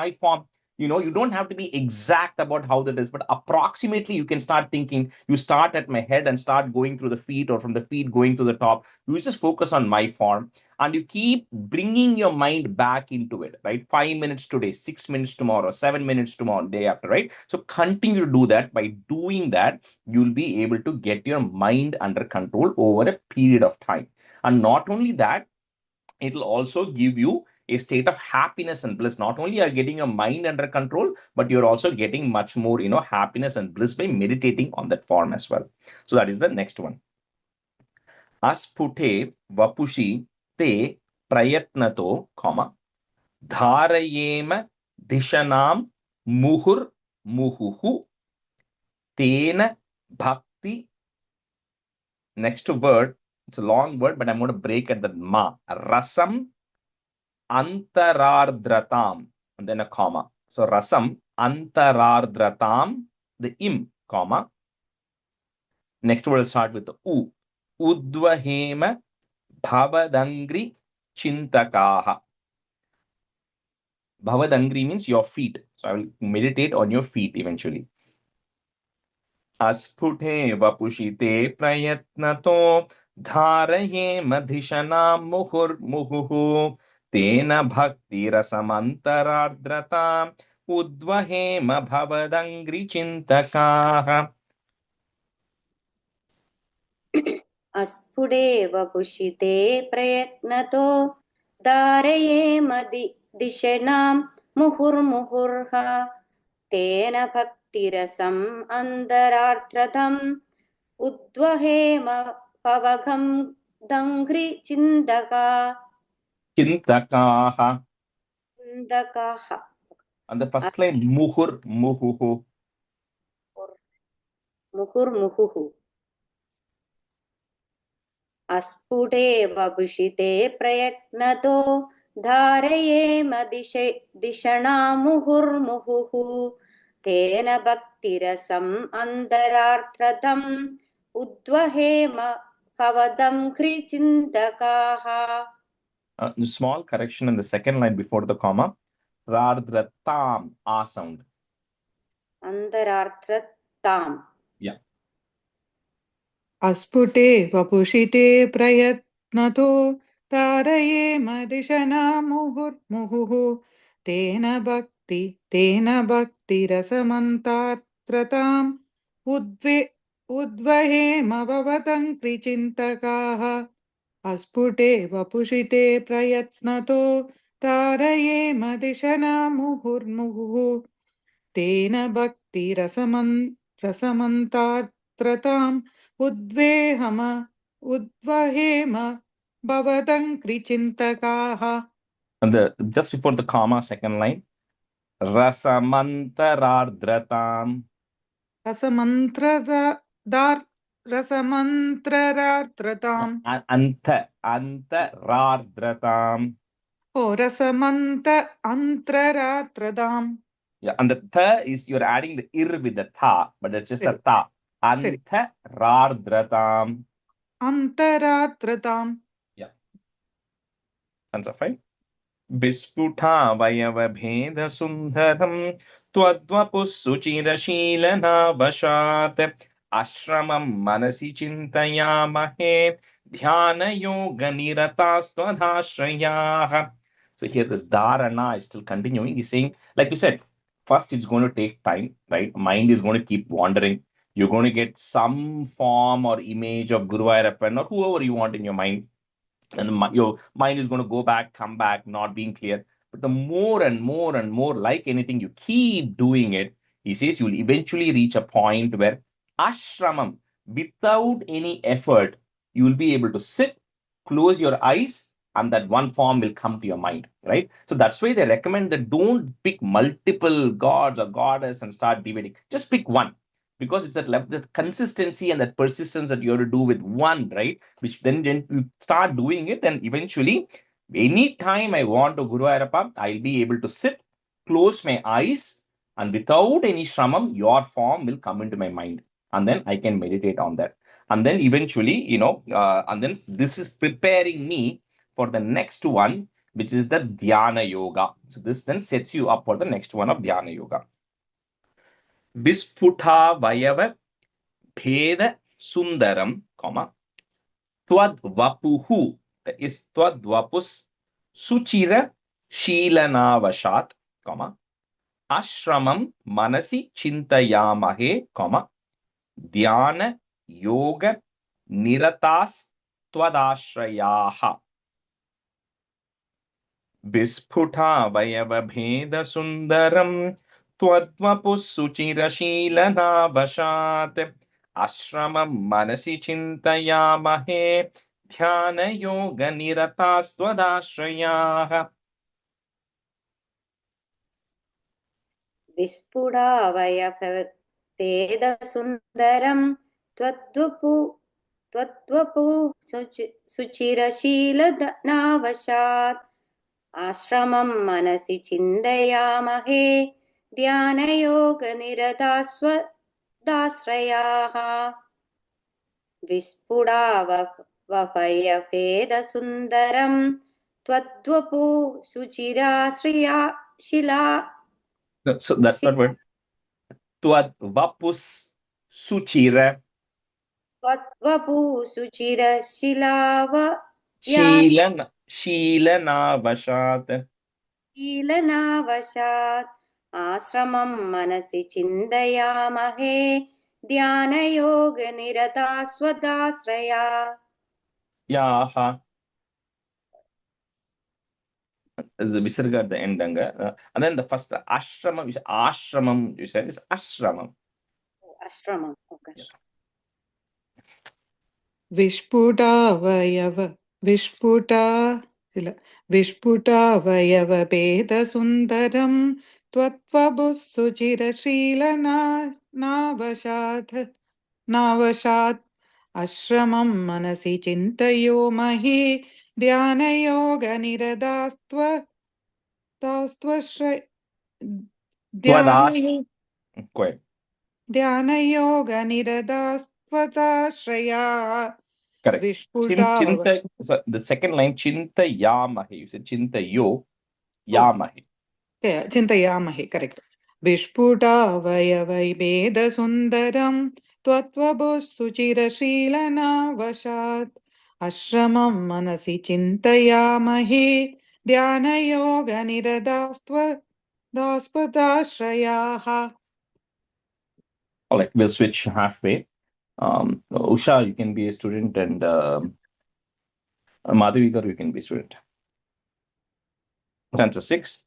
you don't have to be exact about how that is, but approximately you can start thinking. You start at my head and start going through the feet, or from the feet going to the top. You just focus on my form, and you keep bringing your mind back into it, right? 5 minutes today, 6 minutes tomorrow, 7 minutes tomorrow, day after, right? So continue to do that. By doing that, you'll be able to get your mind under control over a period of time. And not only that, it'll also give you a state of happiness and bliss. Not only are you getting your mind under control, but you're also getting much more, happiness and bliss by meditating on that form as well. So that is the next one. Aspute vapushi te prayatnato, dharayema dishanam muhur muhuhu tena bhakti. Next word, it's a long word, but I'm going to break at the ma. Rasam antarardratam, and then a comma. So rasam antarardratam, the im, comma. Next word will start with the u. Udvahema bhavadangri chintakaha. Bhavadangri means your feet. So I will meditate on your feet eventually. Aspute vapushite prayatnato dharaye madhishana muhur muhuhu tena bhakti rasamantarardrata udvahema bhavadangri chintakaha. अस्फुटेव पुषिते प्रयत्नतो धारयेम दिशनां मुहुर्मुहुर्ह तेन भक्तिरसम् अन्तरार्द्रतम् उद्वहेम पवघं दङ्घ्रि चिन्तकाः. And the first line muhur muhuhu. मुहुर्मुहुः अस्फुटेव पुषिते प्रयत्नतो धारयेम दिशणां मुहुर्मुहुः तेन भक्तिरसम् अन्तरार्द्रतम् उद्वहेम भवदङ्घ्रि चिन्तकाः. Small correction in the second line before the comma. Rardratam, a sound. Antararthratam. Yeah. अस्फुटे वपुषिते प्रयत्नतो तारयेम दिशना मुहुर्मुहुः तेन भक्तिरसमन्तार्त्रताम् उद्वहेम भवदङ्घ्रि चिन्तकाः. अस्फुटे वपुषिते प्रयत्नतो तारयेम दिशना मुहुर्मुहुः तेन भक्तिरसमन्तार्त्रताम् उद्वहेम भवदङ्घ्रि चिन्तकाः. And just before the comma, second line. Rasamantarardratam. रसमन्त्ररार्द्रताम्. Antarardratam. Oh, rasamantarardratam. Yeah, and the tha is you're adding the ir with the tha, but it's just a tha. Antarardratam. Antarardratam. Yeah. Answer 5. Bisputa vayavabheda sundharam twadvapusuchirashilana ashramam manasi chintayamahe dhyana yoga niratastvadhashrayah. So here this dharana is still continuing. He's saying, like we said, first it's going to take time, right? Mind is going to keep wandering. You're going to get some form or image of Guru Ayappan or whoever you want in your mind. And your mind is going to go back, come back, not being clear. But the more and more and more, like anything, you keep doing it, he says you'll eventually reach a point where ashramam, without any effort, you will be able to sit, close your eyes, and that one form will come to your mind, right? So that's why they recommend that don't pick multiple gods or goddess and start debating. Just pick one. Because it's that consistency and that persistence that you have to do with one, right? Which then you start doing it, and eventually, anytime I want to Guru Ayappa, I'll be able to sit, close my eyes, and without any shramam, your form will come into my mind. And then I can meditate on that. And then eventually, and then this is preparing me for the next one, which is the Dhyana Yoga. So this then sets you up for the next one of Dhyana Yoga. Bisputa vayava bheda sundaram, twadvapuhu, that is twadvapus suchira sheelanavashat, ashramam manasi chintayamahe, dhyana yoga niratas twadashrayaha. Bisputa vayava bheda sundaram Twadvapusuchirashilana-vashat ashramam manasi chintayamahe dhyana yoga niratastvadashrayah. Vispudavaya Veda Sundaram Twadvapu Suchirashila Navashat ashramam manasi chindayamahe Dhyana yoga niratasvadasrayaha. Vispudavaya Veda Sundaram Twadvapu Shila. So that's what word. Tvad vapus suchira Vatvapu Suchira Shilava Sheelana vashat. Vashat Asramam Manasi Chindayamahe Dhyana Yoga Nirata Swadasraya. Yaha. There's a visarga at the end. And then the first ashramam, you said is ashramam. Ashramam. Okay. Yeah. विस्फुटावयव विस्फुटावयवभेदसुन्दरं त्वत्त्वबुःसुचिरशीलनावशात् आश्रमं मनसि चिन्तयो महे Twadash. Go ahead. ध्यानयोगनिरतास्त्वताश्रयाः Correct. विस्फुटाव So the second line, chinta yamahe. You said chinta yo Oh, yamahe. yeah, चिन्तयामहे correct. विस्फुटावयवैभेदसुन्दरं त्वत्त्वबुःसुचिरशीलनावशात् आश्रमं मनसि चिन्तयामहे ध्यानयोगनिरतास्त्वदास्पदाश्रयाः. All right, we'll switch halfway. Usha, you can be a student, and Madhuvika, you can be a student. Stanza 6.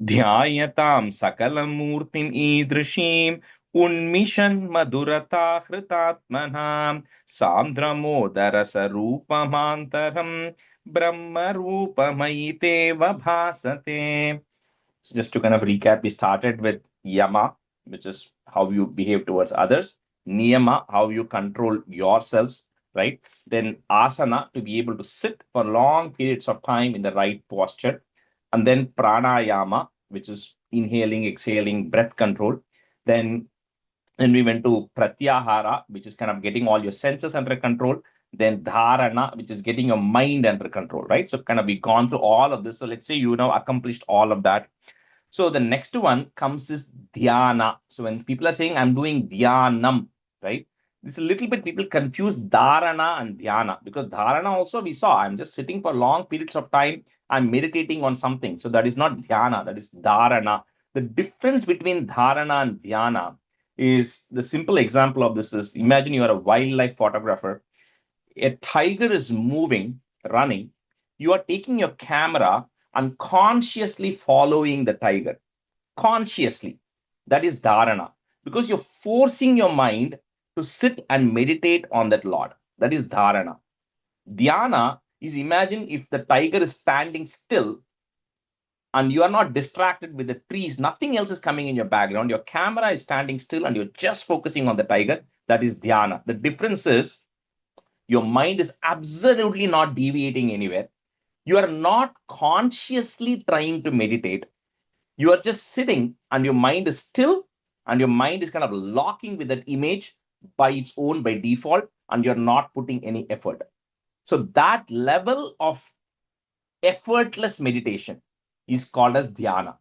Dhyayatam sakalam murtim idrishim unmishan madurata hritatmanam sandramodara rupamantaram brahma rupamaite vabhasate. So just to kind of recap, we started with yama, which is how you behave towards others, niyama, how you control yourselves, right? Then asana, to be able to sit for long periods of time in the right posture, and then pranayama, which is inhaling, exhaling, breath control. Then we went to pratyahara, which is kind of getting all your senses under control. Then dharana, which is getting your mind under control, right? So kind of we've gone through all of this. So let's say you now accomplished all of that. So the next one comes is dhyana. So when people are saying I'm doing dhyanam, right? This is a little bit people confuse dharana and dhyana, because dharana also we saw I'm just sitting for long periods of time. I'm meditating on something. So that is not dhyana, that is dharana. The difference between dharana and dhyana is, the simple example of this is, imagine you are a wildlife photographer. A tiger is moving, running. You are taking your camera and consciously following the tiger. Consciously. That is dharana. Because you're forcing your mind to sit and meditate on that Lord. That is dharana. Dhyana is, imagine if the tiger is standing still and you are not distracted with the trees, nothing else is coming in your background. Your camera is standing still and you're just focusing on the tiger. That is dhyana. The difference is your mind is absolutely not deviating anywhere. You are not consciously trying to meditate. You are just sitting and your mind is still, and your mind is kind of locking with that image by its own, by default, and you're not putting any effort. So that level of effortless meditation is called as dhyana.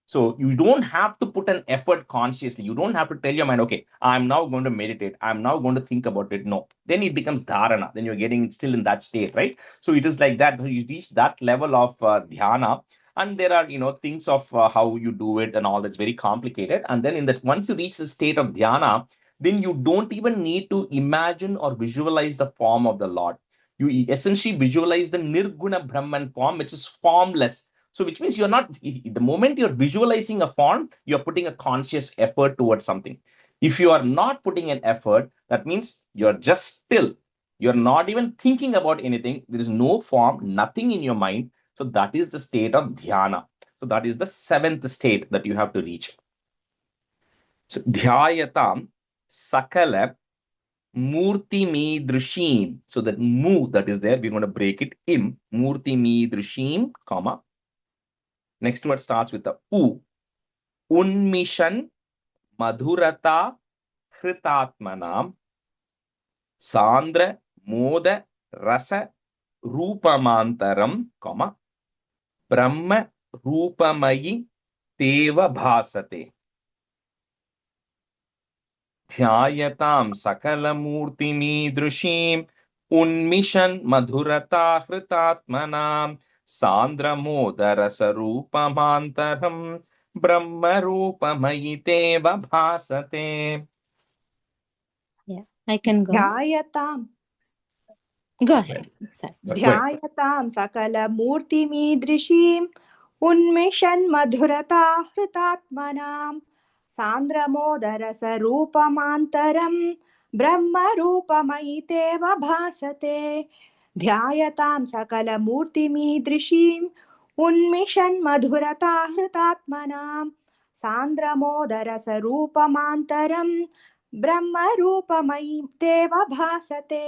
So you don't have to put an effort consciously. You don't have to tell your mind, okay, I'm now going to meditate. I'm now going to think about it. No, then it becomes dharana. Then you're getting still in that state, right? So it is like that. You reach that level of dhyana, and there are, things of how you do it and all that's very complicated. And then in that, once you reach the state of dhyana, then you don't even need to imagine or visualize the form of the Lord. You essentially visualize the nirguna Brahman form, which is formless. So which means you're not, the moment you're visualizing a form, you're putting a conscious effort towards something. If you are not putting an effort, that means you're just still. You're not even thinking about anything. There is no form, nothing in your mind. So that is the state of dhyana. So that is the seventh state that you have to reach. So dhyayatam sakala murti midrishim. So that mu that is there, we're going to break it in murti midrishim, comma. Next word starts with the u. Unmishan madhurata hritatmanam sandra moda rasa rupamantaram, comma, brahma rupamayi teva bhasate. ध्यायतां सकलमूर्तिमीदृशीम् उन्मिषन् मधुरता हृतात्मनां सान्द्रमोदरसरूपमान्तरम् ब्रह्मरूपमयि तेव भासते. Yeah, I can go. ध्यायतां Go ahead. Sorry. ध्यायतां सकलमूर्तिमीदृशीम् उन्मिषन् मधुरता हृतात्मनां सान्द्रमोदरसरूपमान्तरं ब्रह्मरूपमयि तेव भासते. ध्यायतां सकलमूर्तिमीदृशीम् उन्मिषन् मधुरता हृतात्मनां सान्द्रमोदरसरूपमान्तरं ब्रह्मरूपमयि तेव भासते.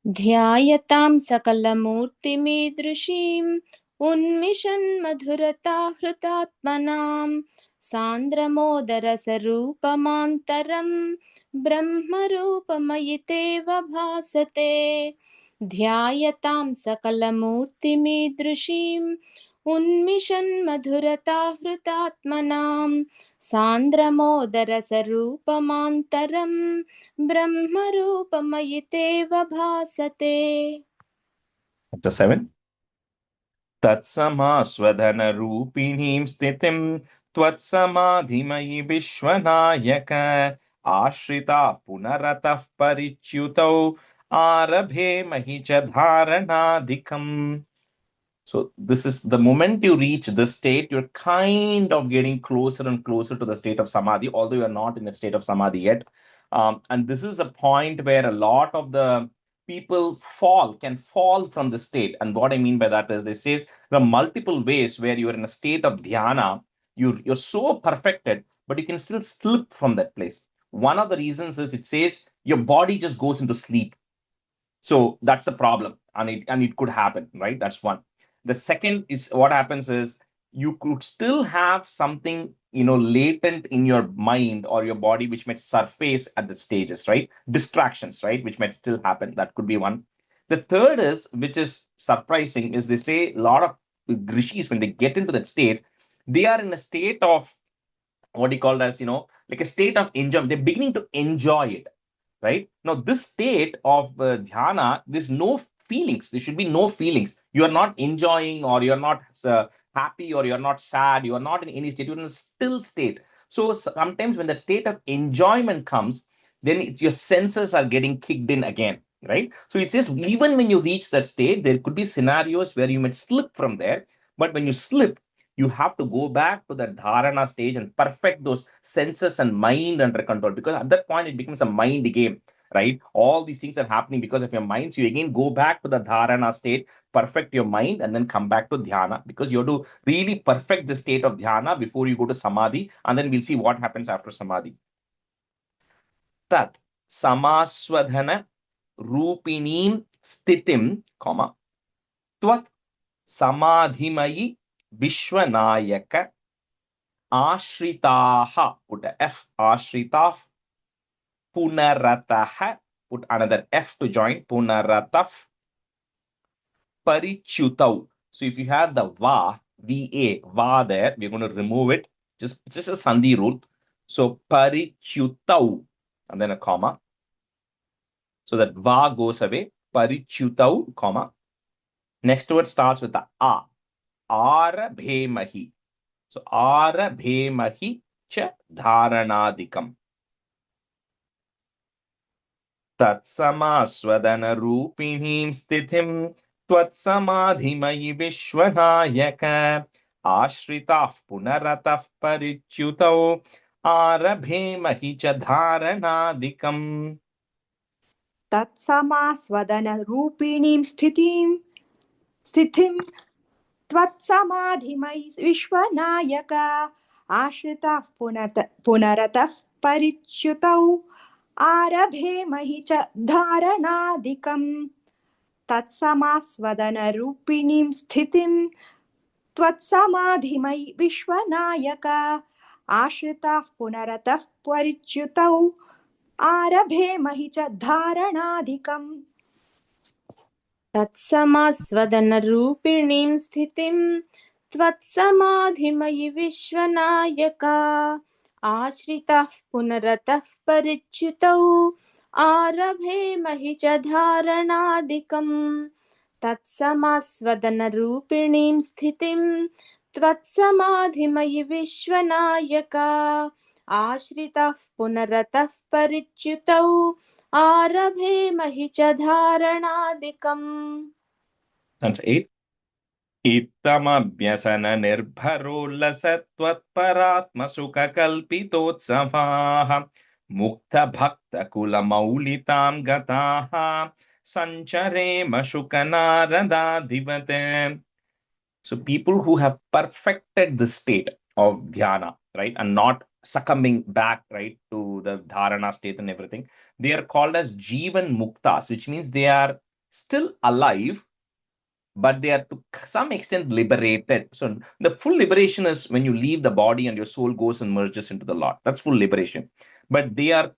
ध्यायतां सकलमूर्तिमीदृशीम् उन्मिषन् मधुरता हृतात्मनां सान्द्रमोदरसरूपमान्तरं ब्रह्मरूपमयि तेव भासते. ध्यायतां सकलमूर्तिमीदृशीम् उन्मिषन् मधुरता हृतात्मनां सान्द्रमोदरसरूपमान्तरं ब्रह्मरूपमयि तेव भासते. Chapter 7. तत्समास्वदनरूपिणीं स्थितिं त्वत्समाधिमयि विश्वनायक आश्रिताः पुनरतः परिच्युतौ आरभे महि च धारणाधिकम्. So this is the moment you reach this state, you're kind of getting closer and closer to the state of samadhi, although you're not in that state of samadhi yet. And this is a point where a lot of the people can fall from the state. And what I mean by that is, they says there are multiple ways where you're in a state of dhyana, you're so perfected, but you can still slip from that place. One of the reasons is it says your body just goes into sleep. So that's the problem, and it could happen, right? That's one. The second is what happens is you could still have something, latent in your mind or your body which might surface at the stages, right? Distractions, right? Which might still happen. That could be one. The third is, which is surprising, is they say a lot of rishis, when they get into that state, they are in a state of what you call as, like a state of enjoyment. They're beginning to enjoy it. Right now, this state of dhyana, there's no feelings. There should be no feelings. You are not enjoying, or you're not happy, or you're not sad. You are not in any state. You're in a still state. So sometimes when that state of enjoyment comes, then your senses are getting kicked in again. Right. So it says even when you reach that state, there could be scenarios where you might slip from there. But when you slip, you have to go back to the dharana stage and perfect those senses and mind under control, because at that point it becomes a mind game, right? All these things are happening because of your mind. So you again go back to the dharana state, perfect your mind, and then come back to dhyana, because you have to really perfect the state of dhyana before you go to samadhi, and then we'll see what happens after samadhi. Tat samaswadhana rupineem stitim, twat samadhimayi Vishwanayaka Ashritaha, put a F, Ashritah, Punarataha, put another F to join, Punarataf, Parichutau. So if you have the Va, Va there, we're going to remove it. It's just a Sandhi rule. So Parichutau, and then a comma. So that Va goes away. Parichutau, comma. Next word starts with the A. Arabhemahi. So Arabhemahi cha dharanadikam. Tatsamaswadana rupineem stithim twatsamadhimayi vishwanayaka ashritah punaratah parichyutau arabhemahi cha dharanadikam. तत्समास्वदन रूपिणीं स्थितिं त्वत्समाधिमयि विश्वनायक आश्रिताः पुनरतः परिच्युतौ आरभेमहि च धारणादिकम्. तत्समास्वदन रूपिणीं स्थितिं त्वत्समाधिमयि विश्वनायक आश्रिताः पुनरतः परिच्युतौ आरभेमहि च धारणादिकम्. तत्समास्वदनरूपिणीं स्थितिं त्वत्समाधिमयि विश्वनायका आश्रितः पुनरतः परिच्युतौ आरभे महि च धारणादिकम् तत्समास्वदनरूपिणीं स्थितिं त्वत्समाधिमयि विश्वनायका आश्रितः पुनरतः परिच्युतौ आरभे महि च धारणादिकम्. That's 8. इत्थमभ्यसन निर्भरोल्लसत्वत्परात्मसुखकल्पितोत्सवाः मुक्तभक्तकुलमौलितां गताः संचरेम शुकनारदाधिपते. So people who have perfected the state of dhyana, right, and not succumbing back, right, to the dharana state and everything, they are called as Jivan Muktas, which means they are still alive, but they are to some extent liberated. So the full liberation is when you leave the body and your soul goes and merges into the Lord. That's full liberation. But they are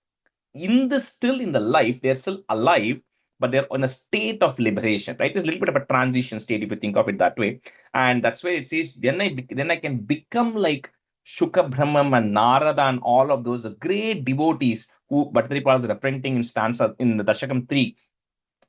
still in the life, they're still alive, but they're in a state of liberation, right? It's a little bit of a transition state if you think of it that way. And that's why it says, then I can become like Shuka Brahmam and Narada and all of those great devotees who Bhattacharya is printing in stanza in the Dasakam 3,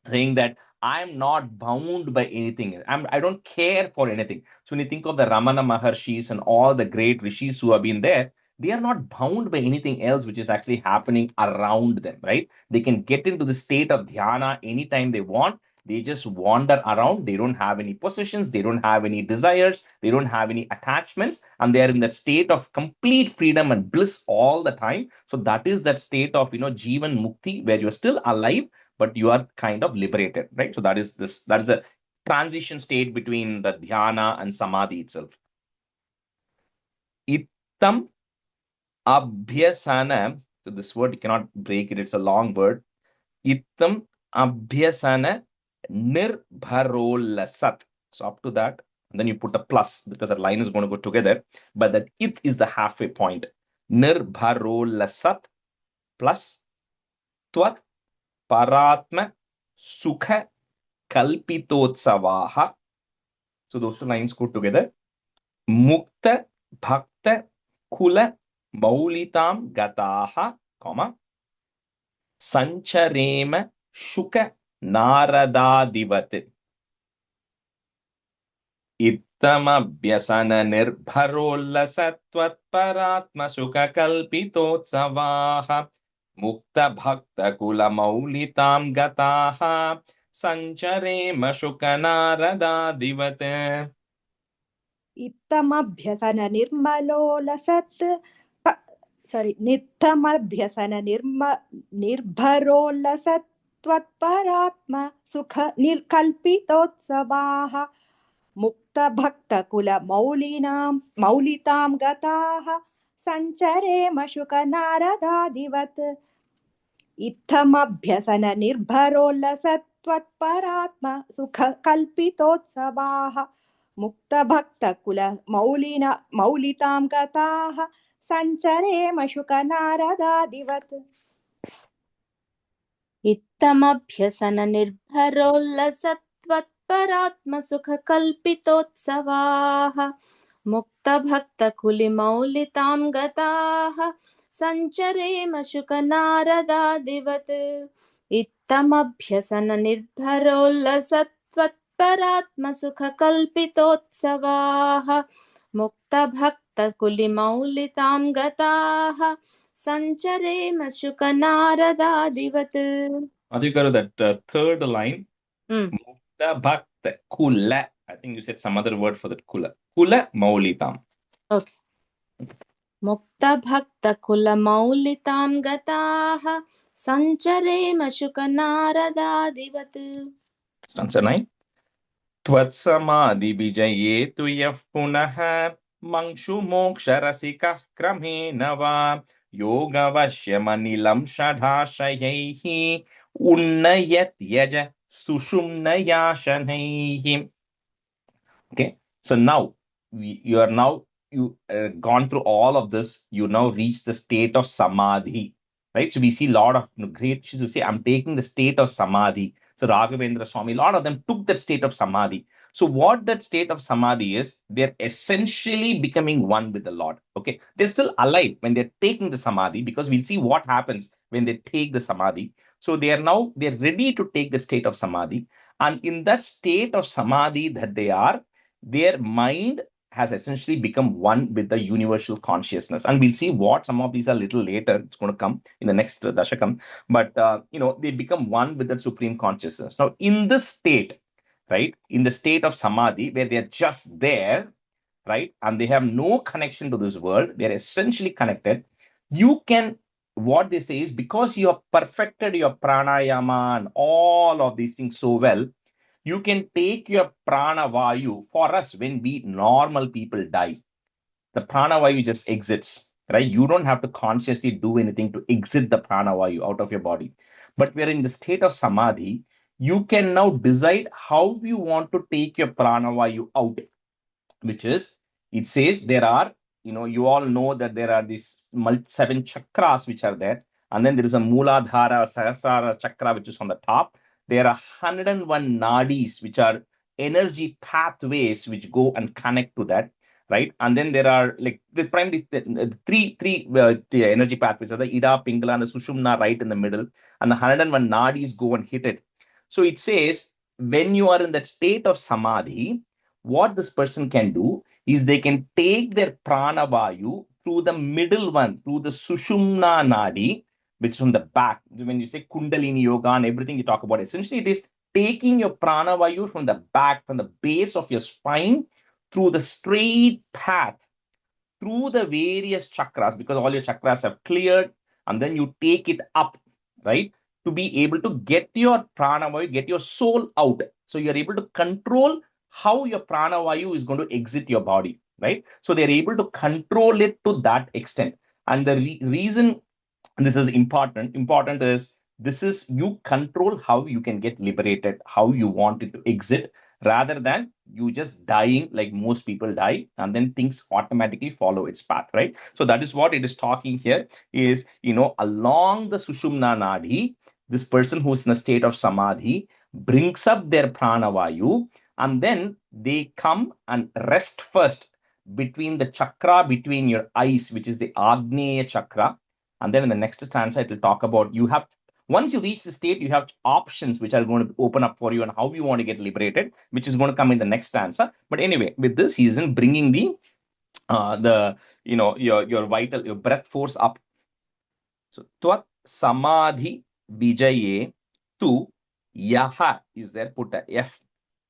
saying that I'm not bound by anything. I don't care for anything. So when you think of the Ramana Maharshis and all the great rishis who have been there, they are not bound by anything else which is actually happening around them, right? They can get into the state of dhyana anytime they want. They just wander around. They don't have any possessions. They don't have any desires. They don't have any attachments. And they are in that state of complete freedom and bliss all the time. So that is that state of, Jivan Mukti, where you're still alive, but you are kind of liberated, right? So that is a transition state between the dhyana and samadhi itself. Ittam abhyasana. So this word you cannot break it, it's a long word. Ittam abhyasana nirbharolasat. So up to that, and then you put a plus because that line is going to go together. But that it is the halfway point. Nirbharolasat plus tvat Paratma Sukha Kalpitotsavaha. So those two lines go together. Mukta Bhakta Kula Maulitam Gataha, comma, Sancharema Shuka Naradadivat. Ittamabhyasana nirbharolasatvat paratma sukha kalpitotsavaha Mukta Bhakta Kula Maulitam Gataha Sancharema Shukanarada इत्थमभ्यसन निर्मलोलसत् नित्थमभ्यसन निर्भरोल्लसत्त्वत्परात्म सुख निर्कल्पितोत्सवाः मुक्तभक्तकुलमौलितां गताः सञ्चरेम शुकनारदादिवत् इत्थमभ्यसन निर्भरोल्लसत्त्वत्परात्म सुख कल्पितोत्सवाः मुक्तभक्तकुलमौलितां गताः सञ्चरेम शुकनारदादिवत् इत्थमभ्यसन निर्भरोल्लसत्वत्परात्मसुखकल्पितोत्सवाः मुक्तभक्तकुलिमौलितां गताः सञ्चरेम शुकनारदादिवत् इत्थमभ्यसन निर्भरोल्लसत्वत्परात्मसुखकल्पितोत्सवाः मुक्तभक्तकुलिमौलितां गताः Sanchare Mashukanaradaadivat. Adhikaru, that third line, Mukta Bhakta Kula. I think you said some other word for that Kula. Kula Maulitam. Okay. Mukta Bhakta Kula Maulitam Gataha Sanchare Mashukanaradaadivat. Stanza 9. Tvatsamadhi vijayetu yaf punaha Mangshu moksharasika kramena va Yogavashyamanilam shadhashayaihi Unnayat yaja sushumnayashanaihi. Okay, so now you gone through all of this. You now reach the state of samadhi, right? So we see a lot of great who say, I'm taking the state of samadhi. So Raghavendra Swami, a lot of them took that state of samadhi. So what that state of samadhi is, they're essentially becoming one with the Lord. Okay, they're still alive when they're taking the samadhi, because we'll see what happens when they take the samadhi. So they're ready to take the state of samadhi, and in that state of samadhi that they are, their mind has essentially become one with the universal consciousness. And we'll see what some of these are little later. It's going to come in the next dashakam. But they become one with the supreme consciousness. Now, in this state, right, in the state of samadhi, where they're just there, right, and they have no connection to this world, they're essentially connected. You can, what they say is, because you have perfected your pranayama and all of these things so well, you can take your prana vayu. For us, when we normal people die, the prana vayu just exits, right? You don't have to consciously do anything to exit the prana vayu out of your body. But we're in the state of samadhi. You can now decide how you want to take your prana vayu out, which is, it says there are, you all know that there are these 7 chakras which are there, and then there is a Mooladhara, Sahasrara chakra which is on the top. There are 101 nadis which are energy pathways which go and connect to that, right? And then there are like the primary three the energy pathways are the Ida, Pingala, and the Sushumna right in the middle, and the 101 nadis go and hit it. So it says when you are in that state of samadhi, what this person can do is they can take their prana vayu through the middle one, through the Sushumna nadi, which is on the back. When you say Kundalini yoga and everything you talk about, essentially it is taking your prana vayu from the back, from the base of your spine, through the straight path, through the various chakras, because all your chakras have cleared, and then you take it up, right, to be able to get your prana vayu, get your soul out. So you're able to control how your prana vayu is going to exit your body, right? So they're able to control it to that extent. And the reason this is important is, this is, you control how you can get liberated, how you want it to exit, rather than you just dying like most people die, and then things automatically follow its path, right? So that is what it is talking here is, along the Sushumna nadi, this person who's in a state of samadhi brings up their prana vayu, and then they come and rest first between the chakra between your eyes, which is the Agneya chakra. And then in the next stanza, it will talk about, once you reach the state, you have options which are going to open up for you and how you want to get liberated, which is going to come in the next stanza. But anyway, with this, he isn't bringing your vital, your breath force up. So Tvat Samadhi Vijaye Tu Yaha is there, put a F.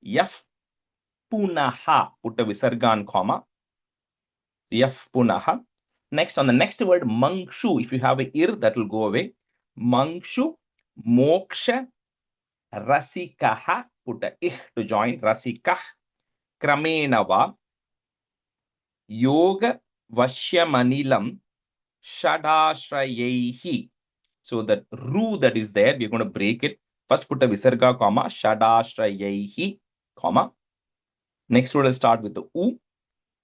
Yaf Punaha, put a Visargan comma. Yaf Punaha. Next, on the next word, Mangshu, if you have a ir, that will go away. Mangshu Moksha Rasikaha, put a ih to join, Rasikah Kramenava Yoga Vashyamanilam Shadashrayehi. So that ru that is there, we're going to break it. First put a visarga, comma, Shadashrayehi, comma. Next word will start with the u.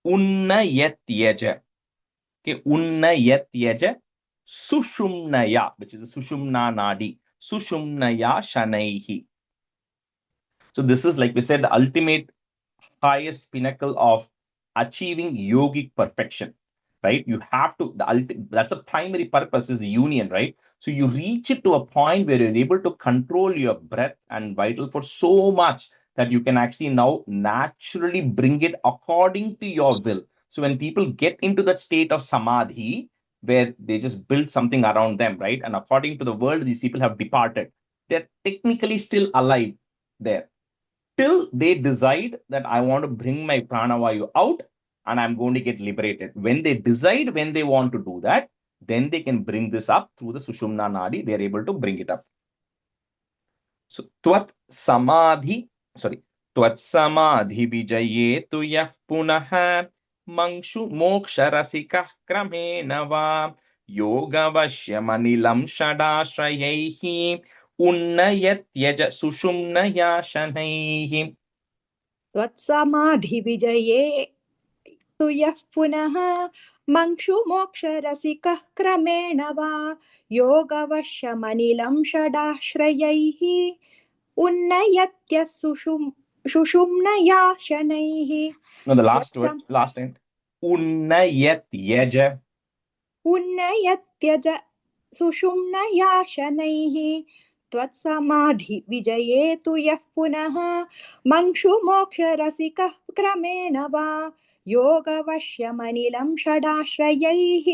Unnayatyaja. Okay, Unnayatyaja Sushumnaya, which is the Sushumna nadi. Sushumnaya Shanaihi. So this is, like we said, the ultimate highest pinnacle of achieving yogic perfection, right? You have to, that's the primary purpose, is the union, right? So you reach it to a point where you're able to control your breath and vital force so much that you can actually now naturally bring it according to your will. So when people get into that state of samadhi, where they just build something around them, right? And according to the world, these people have departed. They're technically still alive there, till they decide that I want to bring my pranavayu out and I'm going to get liberated. When they decide when they want to do that, then they can bring this up through the Sushumna nadi. They're able to bring it up. So Tvat Samadhi Vijaye Tu Yah Punaha Mangshu Moksha Rasikah Kramenava Yoga Vashyamanilam Shadashrayehi Unnayatyaja Sushumnaya Shanaihi. त्वत्समाधिविजये तु यः पुनः मंक्षु मोक्षरसिकः क्रमेण वा योगवश्यमनिलं षडाश्रयैः उन्नयत्य सुषुम्नया शनैः No, the last word, यत्सम् last end. Unnayatyaj. उन्नयत्यज सुषुम्नया शनैः त्वत्समाधिविजये तु यः पुनः मंशुमोक्षरसिकः क्रमेण वा योगवश्यमनिलं षडाश्रयैः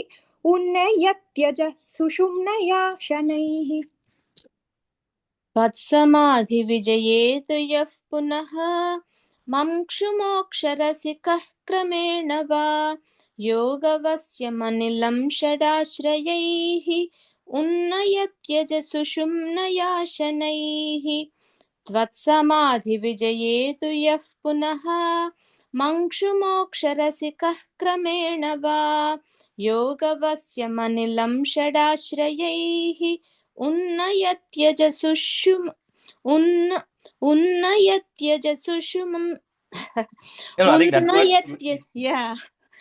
उन्नयत्यज सुषुम्नया शनैः तत्समाधिविजयेत यः पुनः मङ्क्षुमोक्षरसिकः क्रमेण वा योगवस्यमनिलं षडाश्रयैः उन्नयत्यज सुषुम्नया शनैः त्वत्समाधिविजयेत यः पुनः मङ्क्षुमोक्षरसिकः क्रमेण वा योगवस्यमनिलं षडाश्रयैः उन्नयत्यज सुषुमं No, I think that word. yeah.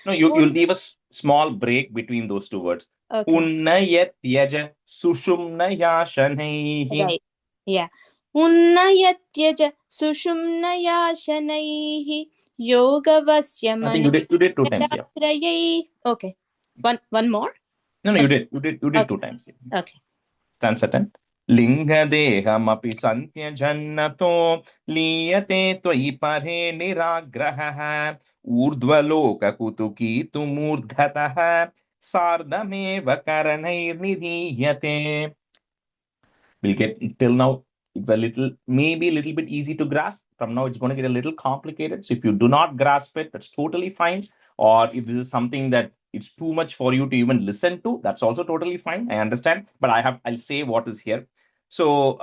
No, you'll leave a small break between those two words. Okay. Unnayatyaja sushumnaya shanaihi. Right. Yeah. उन्नयत्यज सुषुम्नया शनैः योगवस्य I think you did 2 times, yeah. मनित्रयै. Okay. One more? No, you did Okay. 2 times. Yeah. Okay. Stanza 10. लिङ्गदेहमपि सन्त्यजन्नतो लीयते त्वयि परे निराग्रहः ऊर्ध्वलोककुतुकीतु मूर्धतः सार्धमेव करणैर्निधीयते. We'll get till now maybe a little bit easy to grasp. From now it's going to get a little complicated. So if you do not grasp it, that's totally fine. Or if this is something that it's too much for you to even listen to, that's also totally fine. I understand, but I'll say what is here. So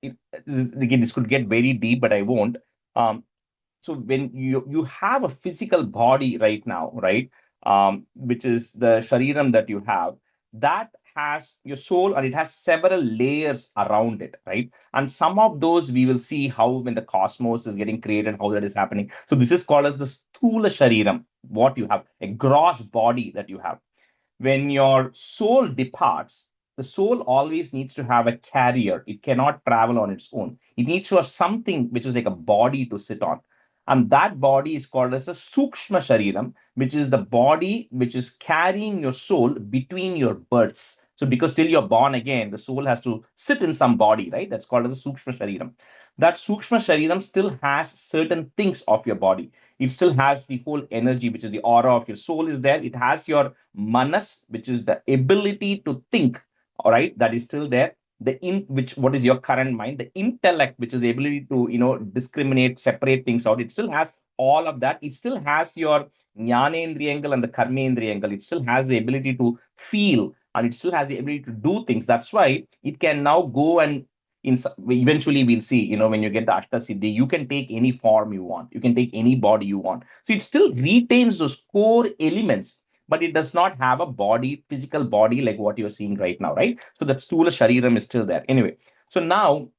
again, this could get very deep, but I won't. So when you have a physical body right now, right, which is the shariram that you have, that has your soul and it has several layers around it, right? And some of those we will see how when the cosmos is getting created, how that is happening. So this is called as the sthula shariram, what you have, a gross body that you have. When your soul departs, the soul always needs to have a carrier. It cannot travel on its own. It needs to have something which is like a body to sit on. And that body is called as a sukshma shariram, which is the body which is carrying your soul between your births. So because till you're born again, the soul has to sit in some body, right? That's called as a sukshma shariram. That sukshma shariram still has certain things of your body. It still has the whole energy, which is the aura of your soul is there. It has your manas, which is the ability to think, all right, that is still there. What is your current mind, the intellect, which is the ability to discriminate, separate things out. It still has all of that. It still has your jnanendriyangal and the karmendriyangal. It still has the ability to feel, and it still has the ability to do things. That's why it can now go and eventually we'll see, when you get the Ashta Siddhi, you can take any form you want. You can take any body you want. So it still retains those core elements, but it does not have a body, physical body like what you're seeing right now, right? So that Stula Shariram is still there. Anyway, so now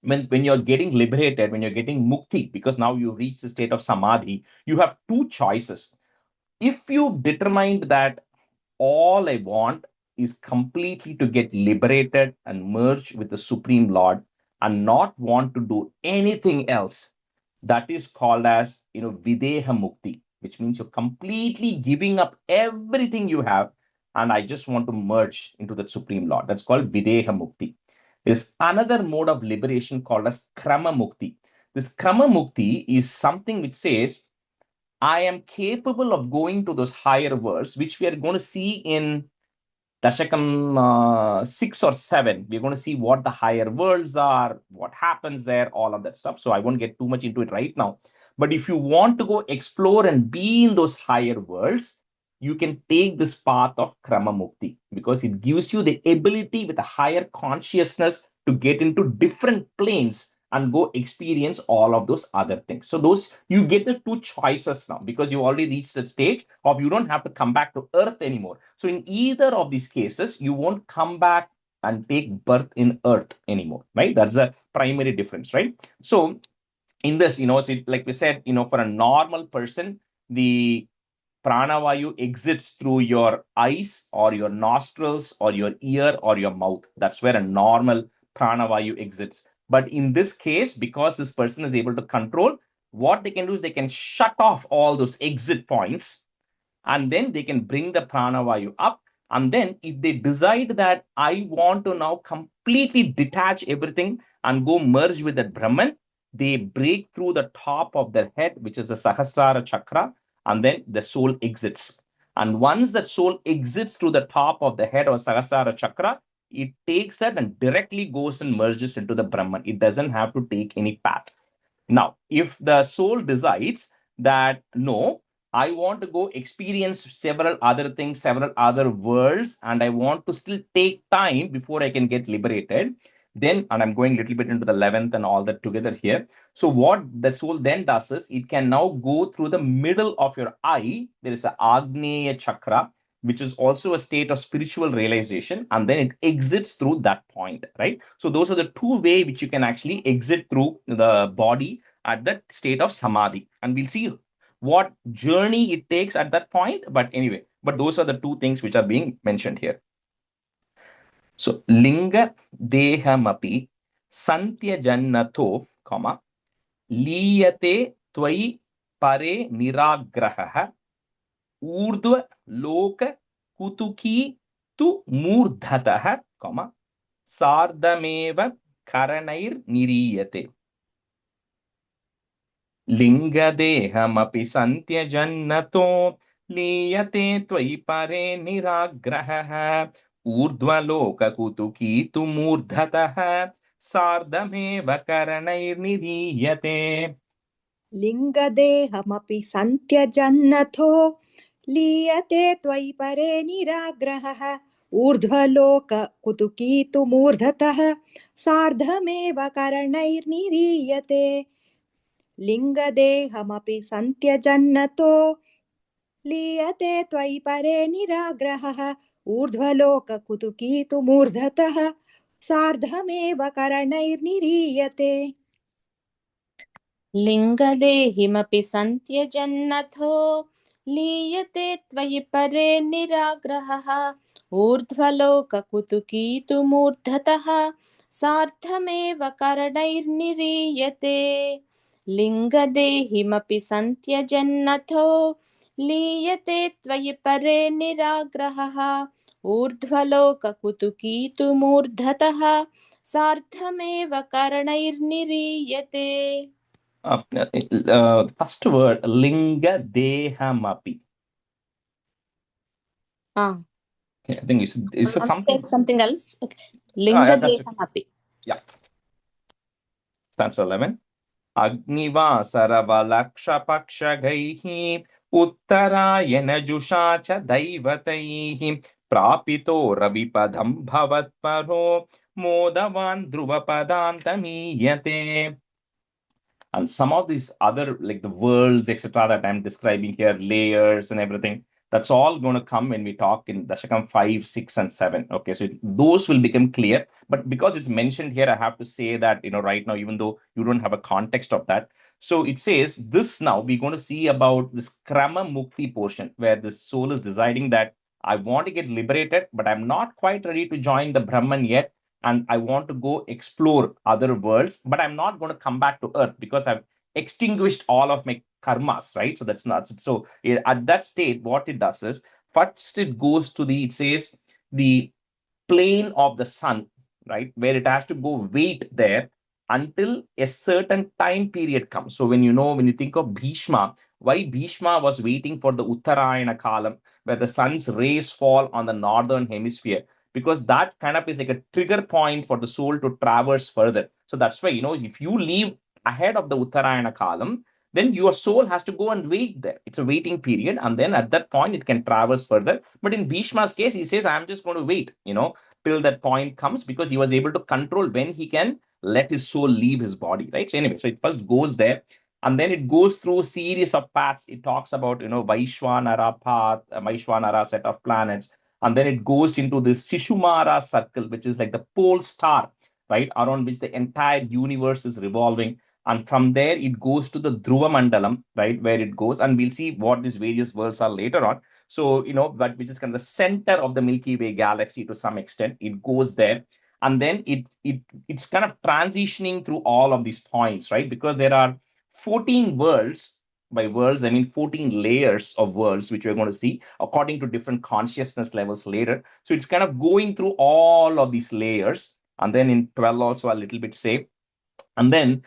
when you're getting liberated, when you're getting mukti, because now you reach the state of samadhi, you have two choices. If you determined that all I want is completely to get liberated and merge with the Supreme Lord and not want to do anything else, that is called as Videha Mukti, which means you're completely giving up everything you have, and I just want to merge into the Supreme Lord. That's called Videha Mukti. There's another mode of liberation called as Krama Mukti. This Krama Mukti is something which says, I am capable of going to those higher worlds, which we are going to see in Dasakam 6 or 7. We're going to see what the higher worlds are, what happens there, all of that stuff. So I won't get too much into it right now. But if you want to go explore and be in those higher worlds, you can take this path of Krama Mukti, because it gives you the ability with a higher consciousness to get into different planes and go experience all of those other things. So those, you get the two choices now, because you already reached the stage of you don't have to come back to earth anymore. So in either of these cases, you won't come back and take birth in earth anymore, right? That's the primary difference, right? So in this, so like we said, for a normal person, the pranavayu exits through your eyes or your nostrils or your ear or your mouth. That's where a normal pranavayu exits. But in this case, because this person is able to control, what they can do is they can shut off all those exit points, and then they can bring the pranavayu up. And then if they decide that I want to now completely detach everything and go merge with that Brahman, they break through the top of their head, which is the Sahasrara chakra, and then the soul exits. And once that soul exits through the top of the head or Sahasrara chakra, it takes that and directly goes and merges into the Brahman. It doesn't have to take any path. Now, if the soul decides that no, I want to go experience several other things, several other worlds, and I want to still take time before I can get liberated, then, and I'm going a little bit into the 11th and all that together here. So what the soul then does is it can now go through the middle of your eye. There is a Agneya chakra, which is also a state of spiritual realization, and then it exits through that point, right? So those are the two ways which you can actually exit through the body at that state of samadhi. And we'll see what journey it takes at that point. But anyway, but those are the two things which are being mentioned here. So linga dehamapi santya jannato, comma, liyate tvai pare niragraha ऊर्ध्व लोक कुतुकी तु मूर्धतः, comma, सार्धमेव करणैर्निरीयते. लिङ्गदेहमपि सन्त्यजन्नतो लीयते त्वयि परे निराग्रहः ऊर्ध्वलोककुतुकी तु मूर्धतः सार्धमेव करणैर्निरीयते. लिङ्गदेहमपि सन्त्यजन्नथो लीयते त्वयि परे निराग्रहः ऊर्ध्वलोककुतुकी तु मूर्धतः सार्धमेव करणैर्निरीयते. लिङ्गदेहमपि सन्त्यजन्नतो लीयते त्वयि परे निराग्रहः ऊर्ध्वलोककुतुकी तु मूर्धतः सार्धमेव करणैर्निरीयते. लिङ्गदेहिमपि सन्त्यजन्नथो लीयते त्वयि परे निराग्रहः ऊर्ध्वलोककुतुकी तु मूर्धतः सार्धमेव करणैर्निरीयते. लिङ्गदेहिमपि सन्त्यजन्नथो लीयते त्वयि परे निराग्रहः ऊर्ध्वलोककुतुकी तु मूर्धतः सार्धमेव करणैर्निरीयते. First word, linga dehamapi. Okay, I think it's something. Something else. Okay. Linga dehamapi. Yeah. Stanza 11. Agnivasaravalakshapakshaghaihi uttarayana jushacha daivataihi prapito ravipadam bhavatparo modavan dhruvapadantamiyate. And some of these other, like the worlds, etc., that I'm describing here, layers and everything, that's all going to come when we talk in Dasakam 5, 6, and 7. Okay, so those will become clear. But because it's mentioned here, I have to say that, right now, even though you don't have a context of that. So it says this now, we're going to see about this Krama Mukti portion, where the soul is deciding that I want to get liberated, but I'm not quite ready to join the Brahman yet. And I want to go explore other worlds, but I'm not going to come back to earth because I've extinguished all of my karmas, right? So that's not, so at that state, what it does is, first it goes to it says the plane of the sun, right? Where it has to go wait there until a certain time period comes. So when you think of Bhishma, why Bhishma was waiting for the Uttarayana Kalam, where the sun's rays fall on the northern hemisphere, because that kind of is like a trigger point for the soul to traverse further. So that's why, if you leave ahead of the Uttarayana Kalam, then your soul has to go and wait there. It's a waiting period. And then at that point, it can traverse further. But in Bhishma's case, he says, I'm just going to wait, till that point comes, because he was able to control when he can let his soul leave his body, right? So anyway, so it first goes there. And then it goes through a series of paths. It talks about, Vaishwanara path, Vaishwanara set of planets. And then it goes into this Shishumara circle, which is like the pole star, right? Around which the entire universe is revolving. And from there, it goes to the Dhruva Mandalam, right? Where it goes. And we'll see what these various worlds are later on. So, but which is kind of the center of the Milky Way galaxy to some extent. It goes there. and then it's kind of transitioning through all of these points, right? Because there are 14 worlds. By worlds, I mean 14 layers of worlds, which we're going to see according to different consciousness levels later. So it's kind of going through all of these layers. And then in 12 also a little bit say. And then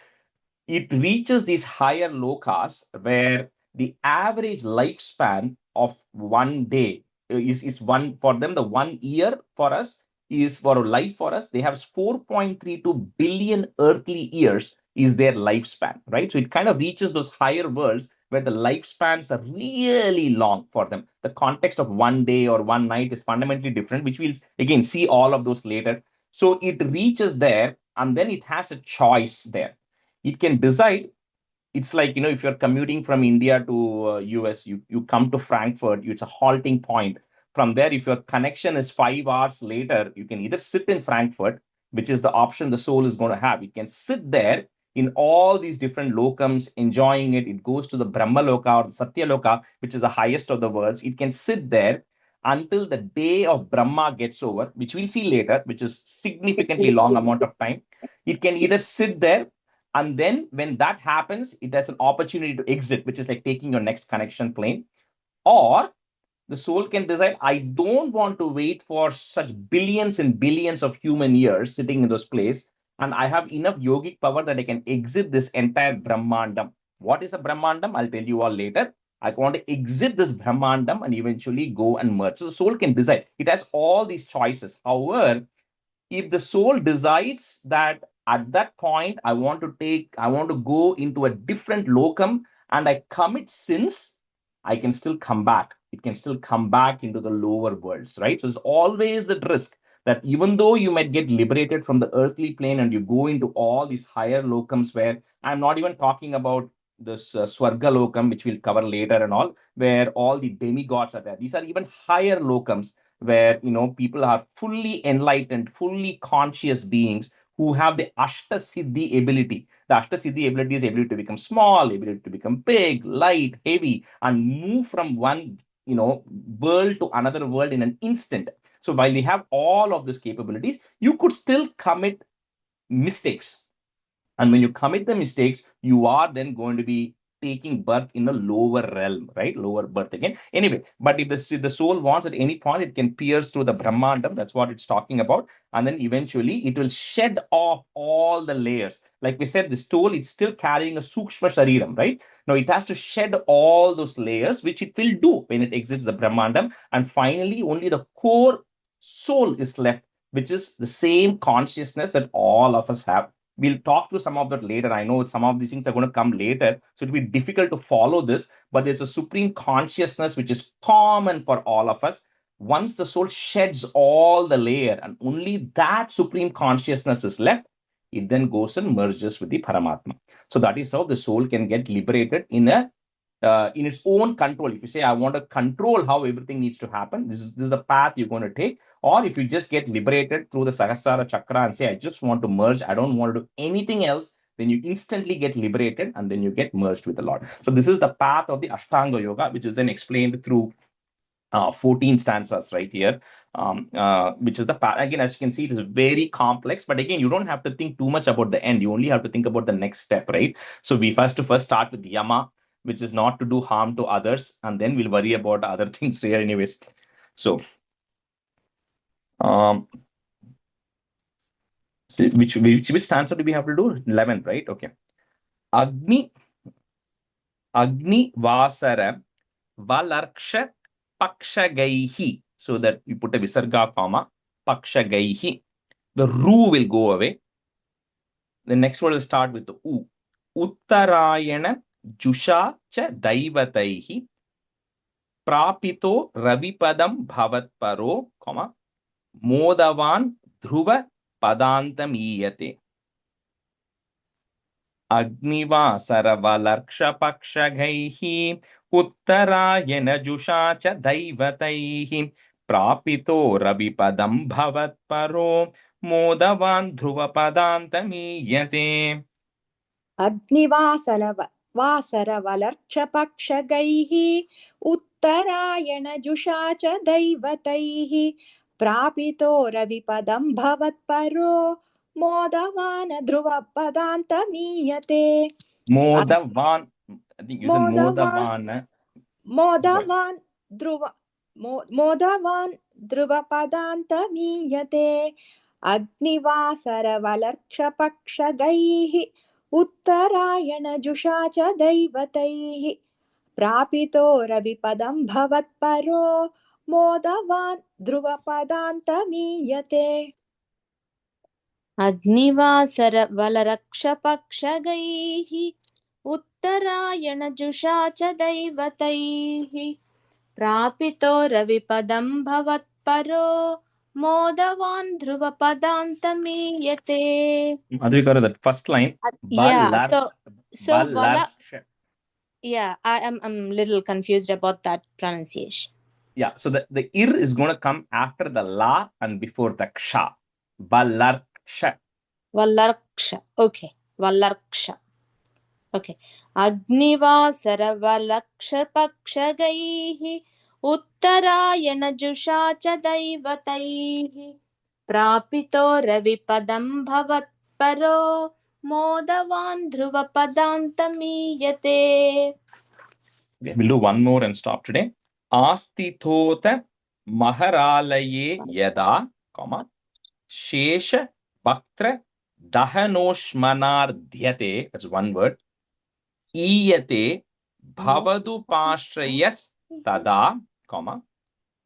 it reaches these higher lokas where the average lifespan of one day is one for them. The 1 year for us is for life for us. They have 4.32 billion earthly years is their lifespan, right? So it kind of reaches those higher worlds where the lifespans are really long for them. The context of 1 day or 1 night is fundamentally different, which we'll again see all of those later. So it reaches there, and then it has a choice there. It can decide. It's like, if you're commuting from India to US, you come to Frankfurt, it's a halting point. From there, if your connection is 5 hours later, you can either sit in Frankfurt, which is the option the soul is going to have. It can sit there in all these different lokams, enjoying it. It goes to the Brahma Loka or the Satya Loka, which is the highest of the worlds. It can sit there until the day of Brahma gets over, which we'll see later, which is significantly long amount of time. It can either sit there, and then when that happens, it has an opportunity to exit, which is like taking your next connection plane. Or the soul can decide, I don't want to wait for such billions and billions of human years sitting in those places. And I have enough yogic power that I can exit this entire Brahmandam. What is a Brahmandam? I'll tell you all later. I want to exit this Brahmandam and eventually go and merge. So the soul can decide. It has all these choices. However, if the soul decides that at that point, I want to go into a different locum and I commit sins, I can still come back. It can still come back into the lower worlds, right? So there's always the risk that even though you might get liberated from the earthly plane and you go into all these higher locums, where I'm not even talking about this Swarga locum, which we'll cover later and all, where all the demigods are there. These are even higher locums where people are fully enlightened, fully conscious beings who have the Ashta Siddhi ability. The Ashta Siddhi ability is ability to become small, ability to become big, light, heavy, and move from one world to another world in an instant. So while we have all of these capabilities, you could still commit mistakes. And when you commit the mistakes, you are then going to be taking birth in a lower realm, right? Lower birth again. Anyway, but if the soul wants at any point, it can pierce through the Brahmandam. That's what it's talking about. And then eventually it will shed off all the layers. Like we said, the soul, it's still carrying a Sukshma Shariram, right? Now it has to shed all those layers, which it will do when it exits the Brahmandam. And finally, only the core soul is left, which is the same consciousness that all of us have. We'll talk through some of that later. I know some of these things are going to come later, so it'll be difficult to follow this, but there's a supreme consciousness which is common for all of us. Once the soul sheds all the layer and only that supreme consciousness is left, it then goes and merges with the Paramatma. So that is how the soul can get liberated in its own control. If you say, I want to control how everything needs to happen, this is the path you're going to take. Or if you just get liberated through the Sahasrara Chakra and say, I just want to merge, I don't want to do anything else, then you instantly get liberated and then you get merged with the Lord. So this is the path of the Ashtanga Yoga, which is then explained through 14 stanzas right here, which is the path. Again, as you can see, it is very complex, but again, you don't have to think too much about the end. You only have to think about the next step, right? So we first start with Yama, which is not to do harm to others, and then we'll worry about other things here anyways. So which stanza do we have to do? 11, right? Okay. Agni Vasara Valarksha Pakshagaihi. So that you put a Visarga comma, Pakshagaihi. The Ru will go away. The next word will start with the U. Uttarayana Jusha cha Daivataihi Prapito Ravipadam Bhavatparo, comma, Modavan Dhruva Padantamiyate. Agnivasaravalarkshapakshagaihi Uttarayana Jusha cha Daivataihi Prapito Ravipadam Bhavatparo Modavan Dhruva Padantamiyate. वासरवलर्क्षपक्षगैः उत्तरायणजुषा च दैवतैः प्रापितो रविपदं भवत्परो मोदवान ध्रुवपदान्तमीयते Modavan. I think you said मोदवान Modavan. मोदवान ध्रुवपदान्तमीयते अग्निवासरवलर्क्षपक्षगैः उत्तरायणजुषा च दैवतैः प्रापितो रविपदं भवत्परो मोदवान् ध्रुवपदान्तमीयते अग्निवासरवलरक्षपक्षगैः उत्तरायणजुषा च दैवतैः प्रापितो रविपदं भवत्परो मोदवान् ध्रुवपदान्तमीयते. Adhikara, that first line. Yeah, so Balarksha. yeah, I'm little confused about that pronunciation. Yeah, so the ir is going to come after the la and before the ksha. Balarksha. Valarksha. Okay. Valarksha. Okay. Agnivasaravalaksha-pakshagaihi उत्तरायणजुषा च दैवतैः प्रापितो रविपदं भवत्परो मोदवान् ध्रुवपदान्तमीयते. We'll do one more and stop today. Astithota maharalaye yada, comma, shesha bhaktra dahanoshmanardhyate, that's one word, iyate bhavadupashrayas tada, comma,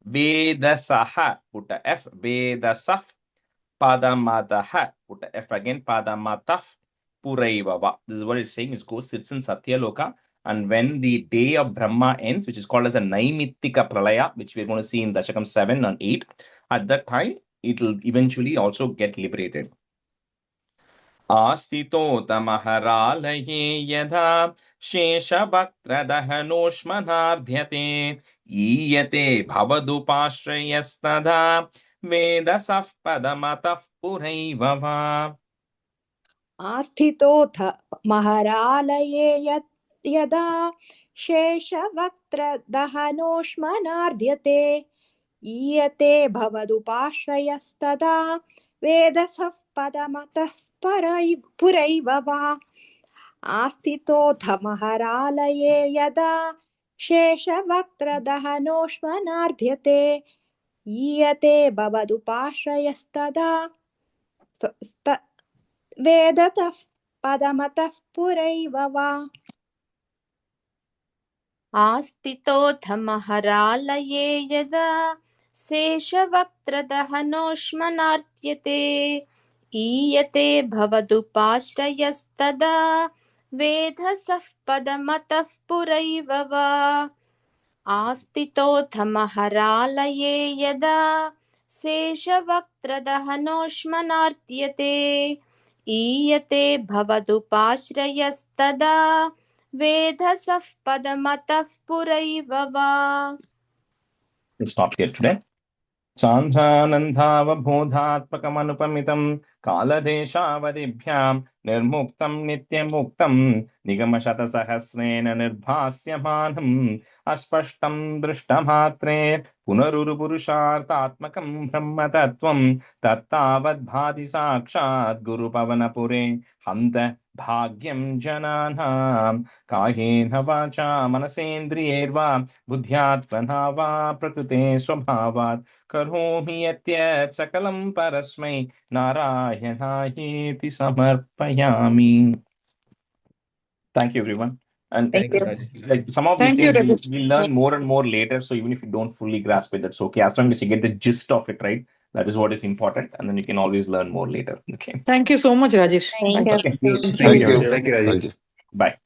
vedasaha, put a F, vedasaf, padamataha, put a F again, padamataf, puraivava. This is what it's saying. It sits in Satyaloka. And when the day of Brahma ends, which is called as a Naimittika Pralaya, which we're going to see in Dashakam 7 and 8, at that time, it will eventually also get liberated. Astito tamaharalaye yadha shesha bhaktra dahanoshmanardhyate iyate bhavadupashrayastada vedasaf padamataf puraivava. आस्थितोऽथ महरालये यदा शेषवक्त्रदहनोष्मनार्ध्यते ईयते भवदुपाश्रयस्तदा वेदसः पदमतः पुरैव वा आस्थितोऽथ महरालये यदा शेषवक्त्रदहनोष्मनार्ध्यते ईयते भवदुपाश्रयस्तदा वेदतः पदमतः पुरैव वा आस्थितोऽथ महरालये यदा शेषवक्त्रदहनोष्मनार्ध्यते ईयते भवदुपाश्रयस्तदा वेधसः पदमतः पुरैव वा आस्थितोऽथ महरालये यदा शेषवक्त्रदहनोष्मनार्ध्यते ईयते भवदुपाश्रयस्तदा वेधसः पदमतः पुरैव वा. We'll stop here today. Sandhanandhavabodhatmakamanupamitam kaladeshavadibhyam nirmuktam nityamuktam nigamashatasahasrena nirbhasyamanam aspashtam drishtamatre punarurupurushartatmakam brahmatattvam tattavadbhati sakshat gurupavanapure hanta bhagyam jananam kahena vacha manasendriyerva buddhyatmana va prakrute swabhavat karomi yatyat sakalam parasmai narayanaayeti samarpayami. Thank you, everyone. And Thank you. like some of Thank these you, things Rajesh. we'll learn more and more later. So even if you don't fully grasp it, that's okay. As long as you get the gist of it, right? That is what is important. And then you can always learn more later. Okay. Thank you so much, Rajesh. Thank you. Okay. Thank you. Thank you. Thank you, Rajesh. Bye. Bye.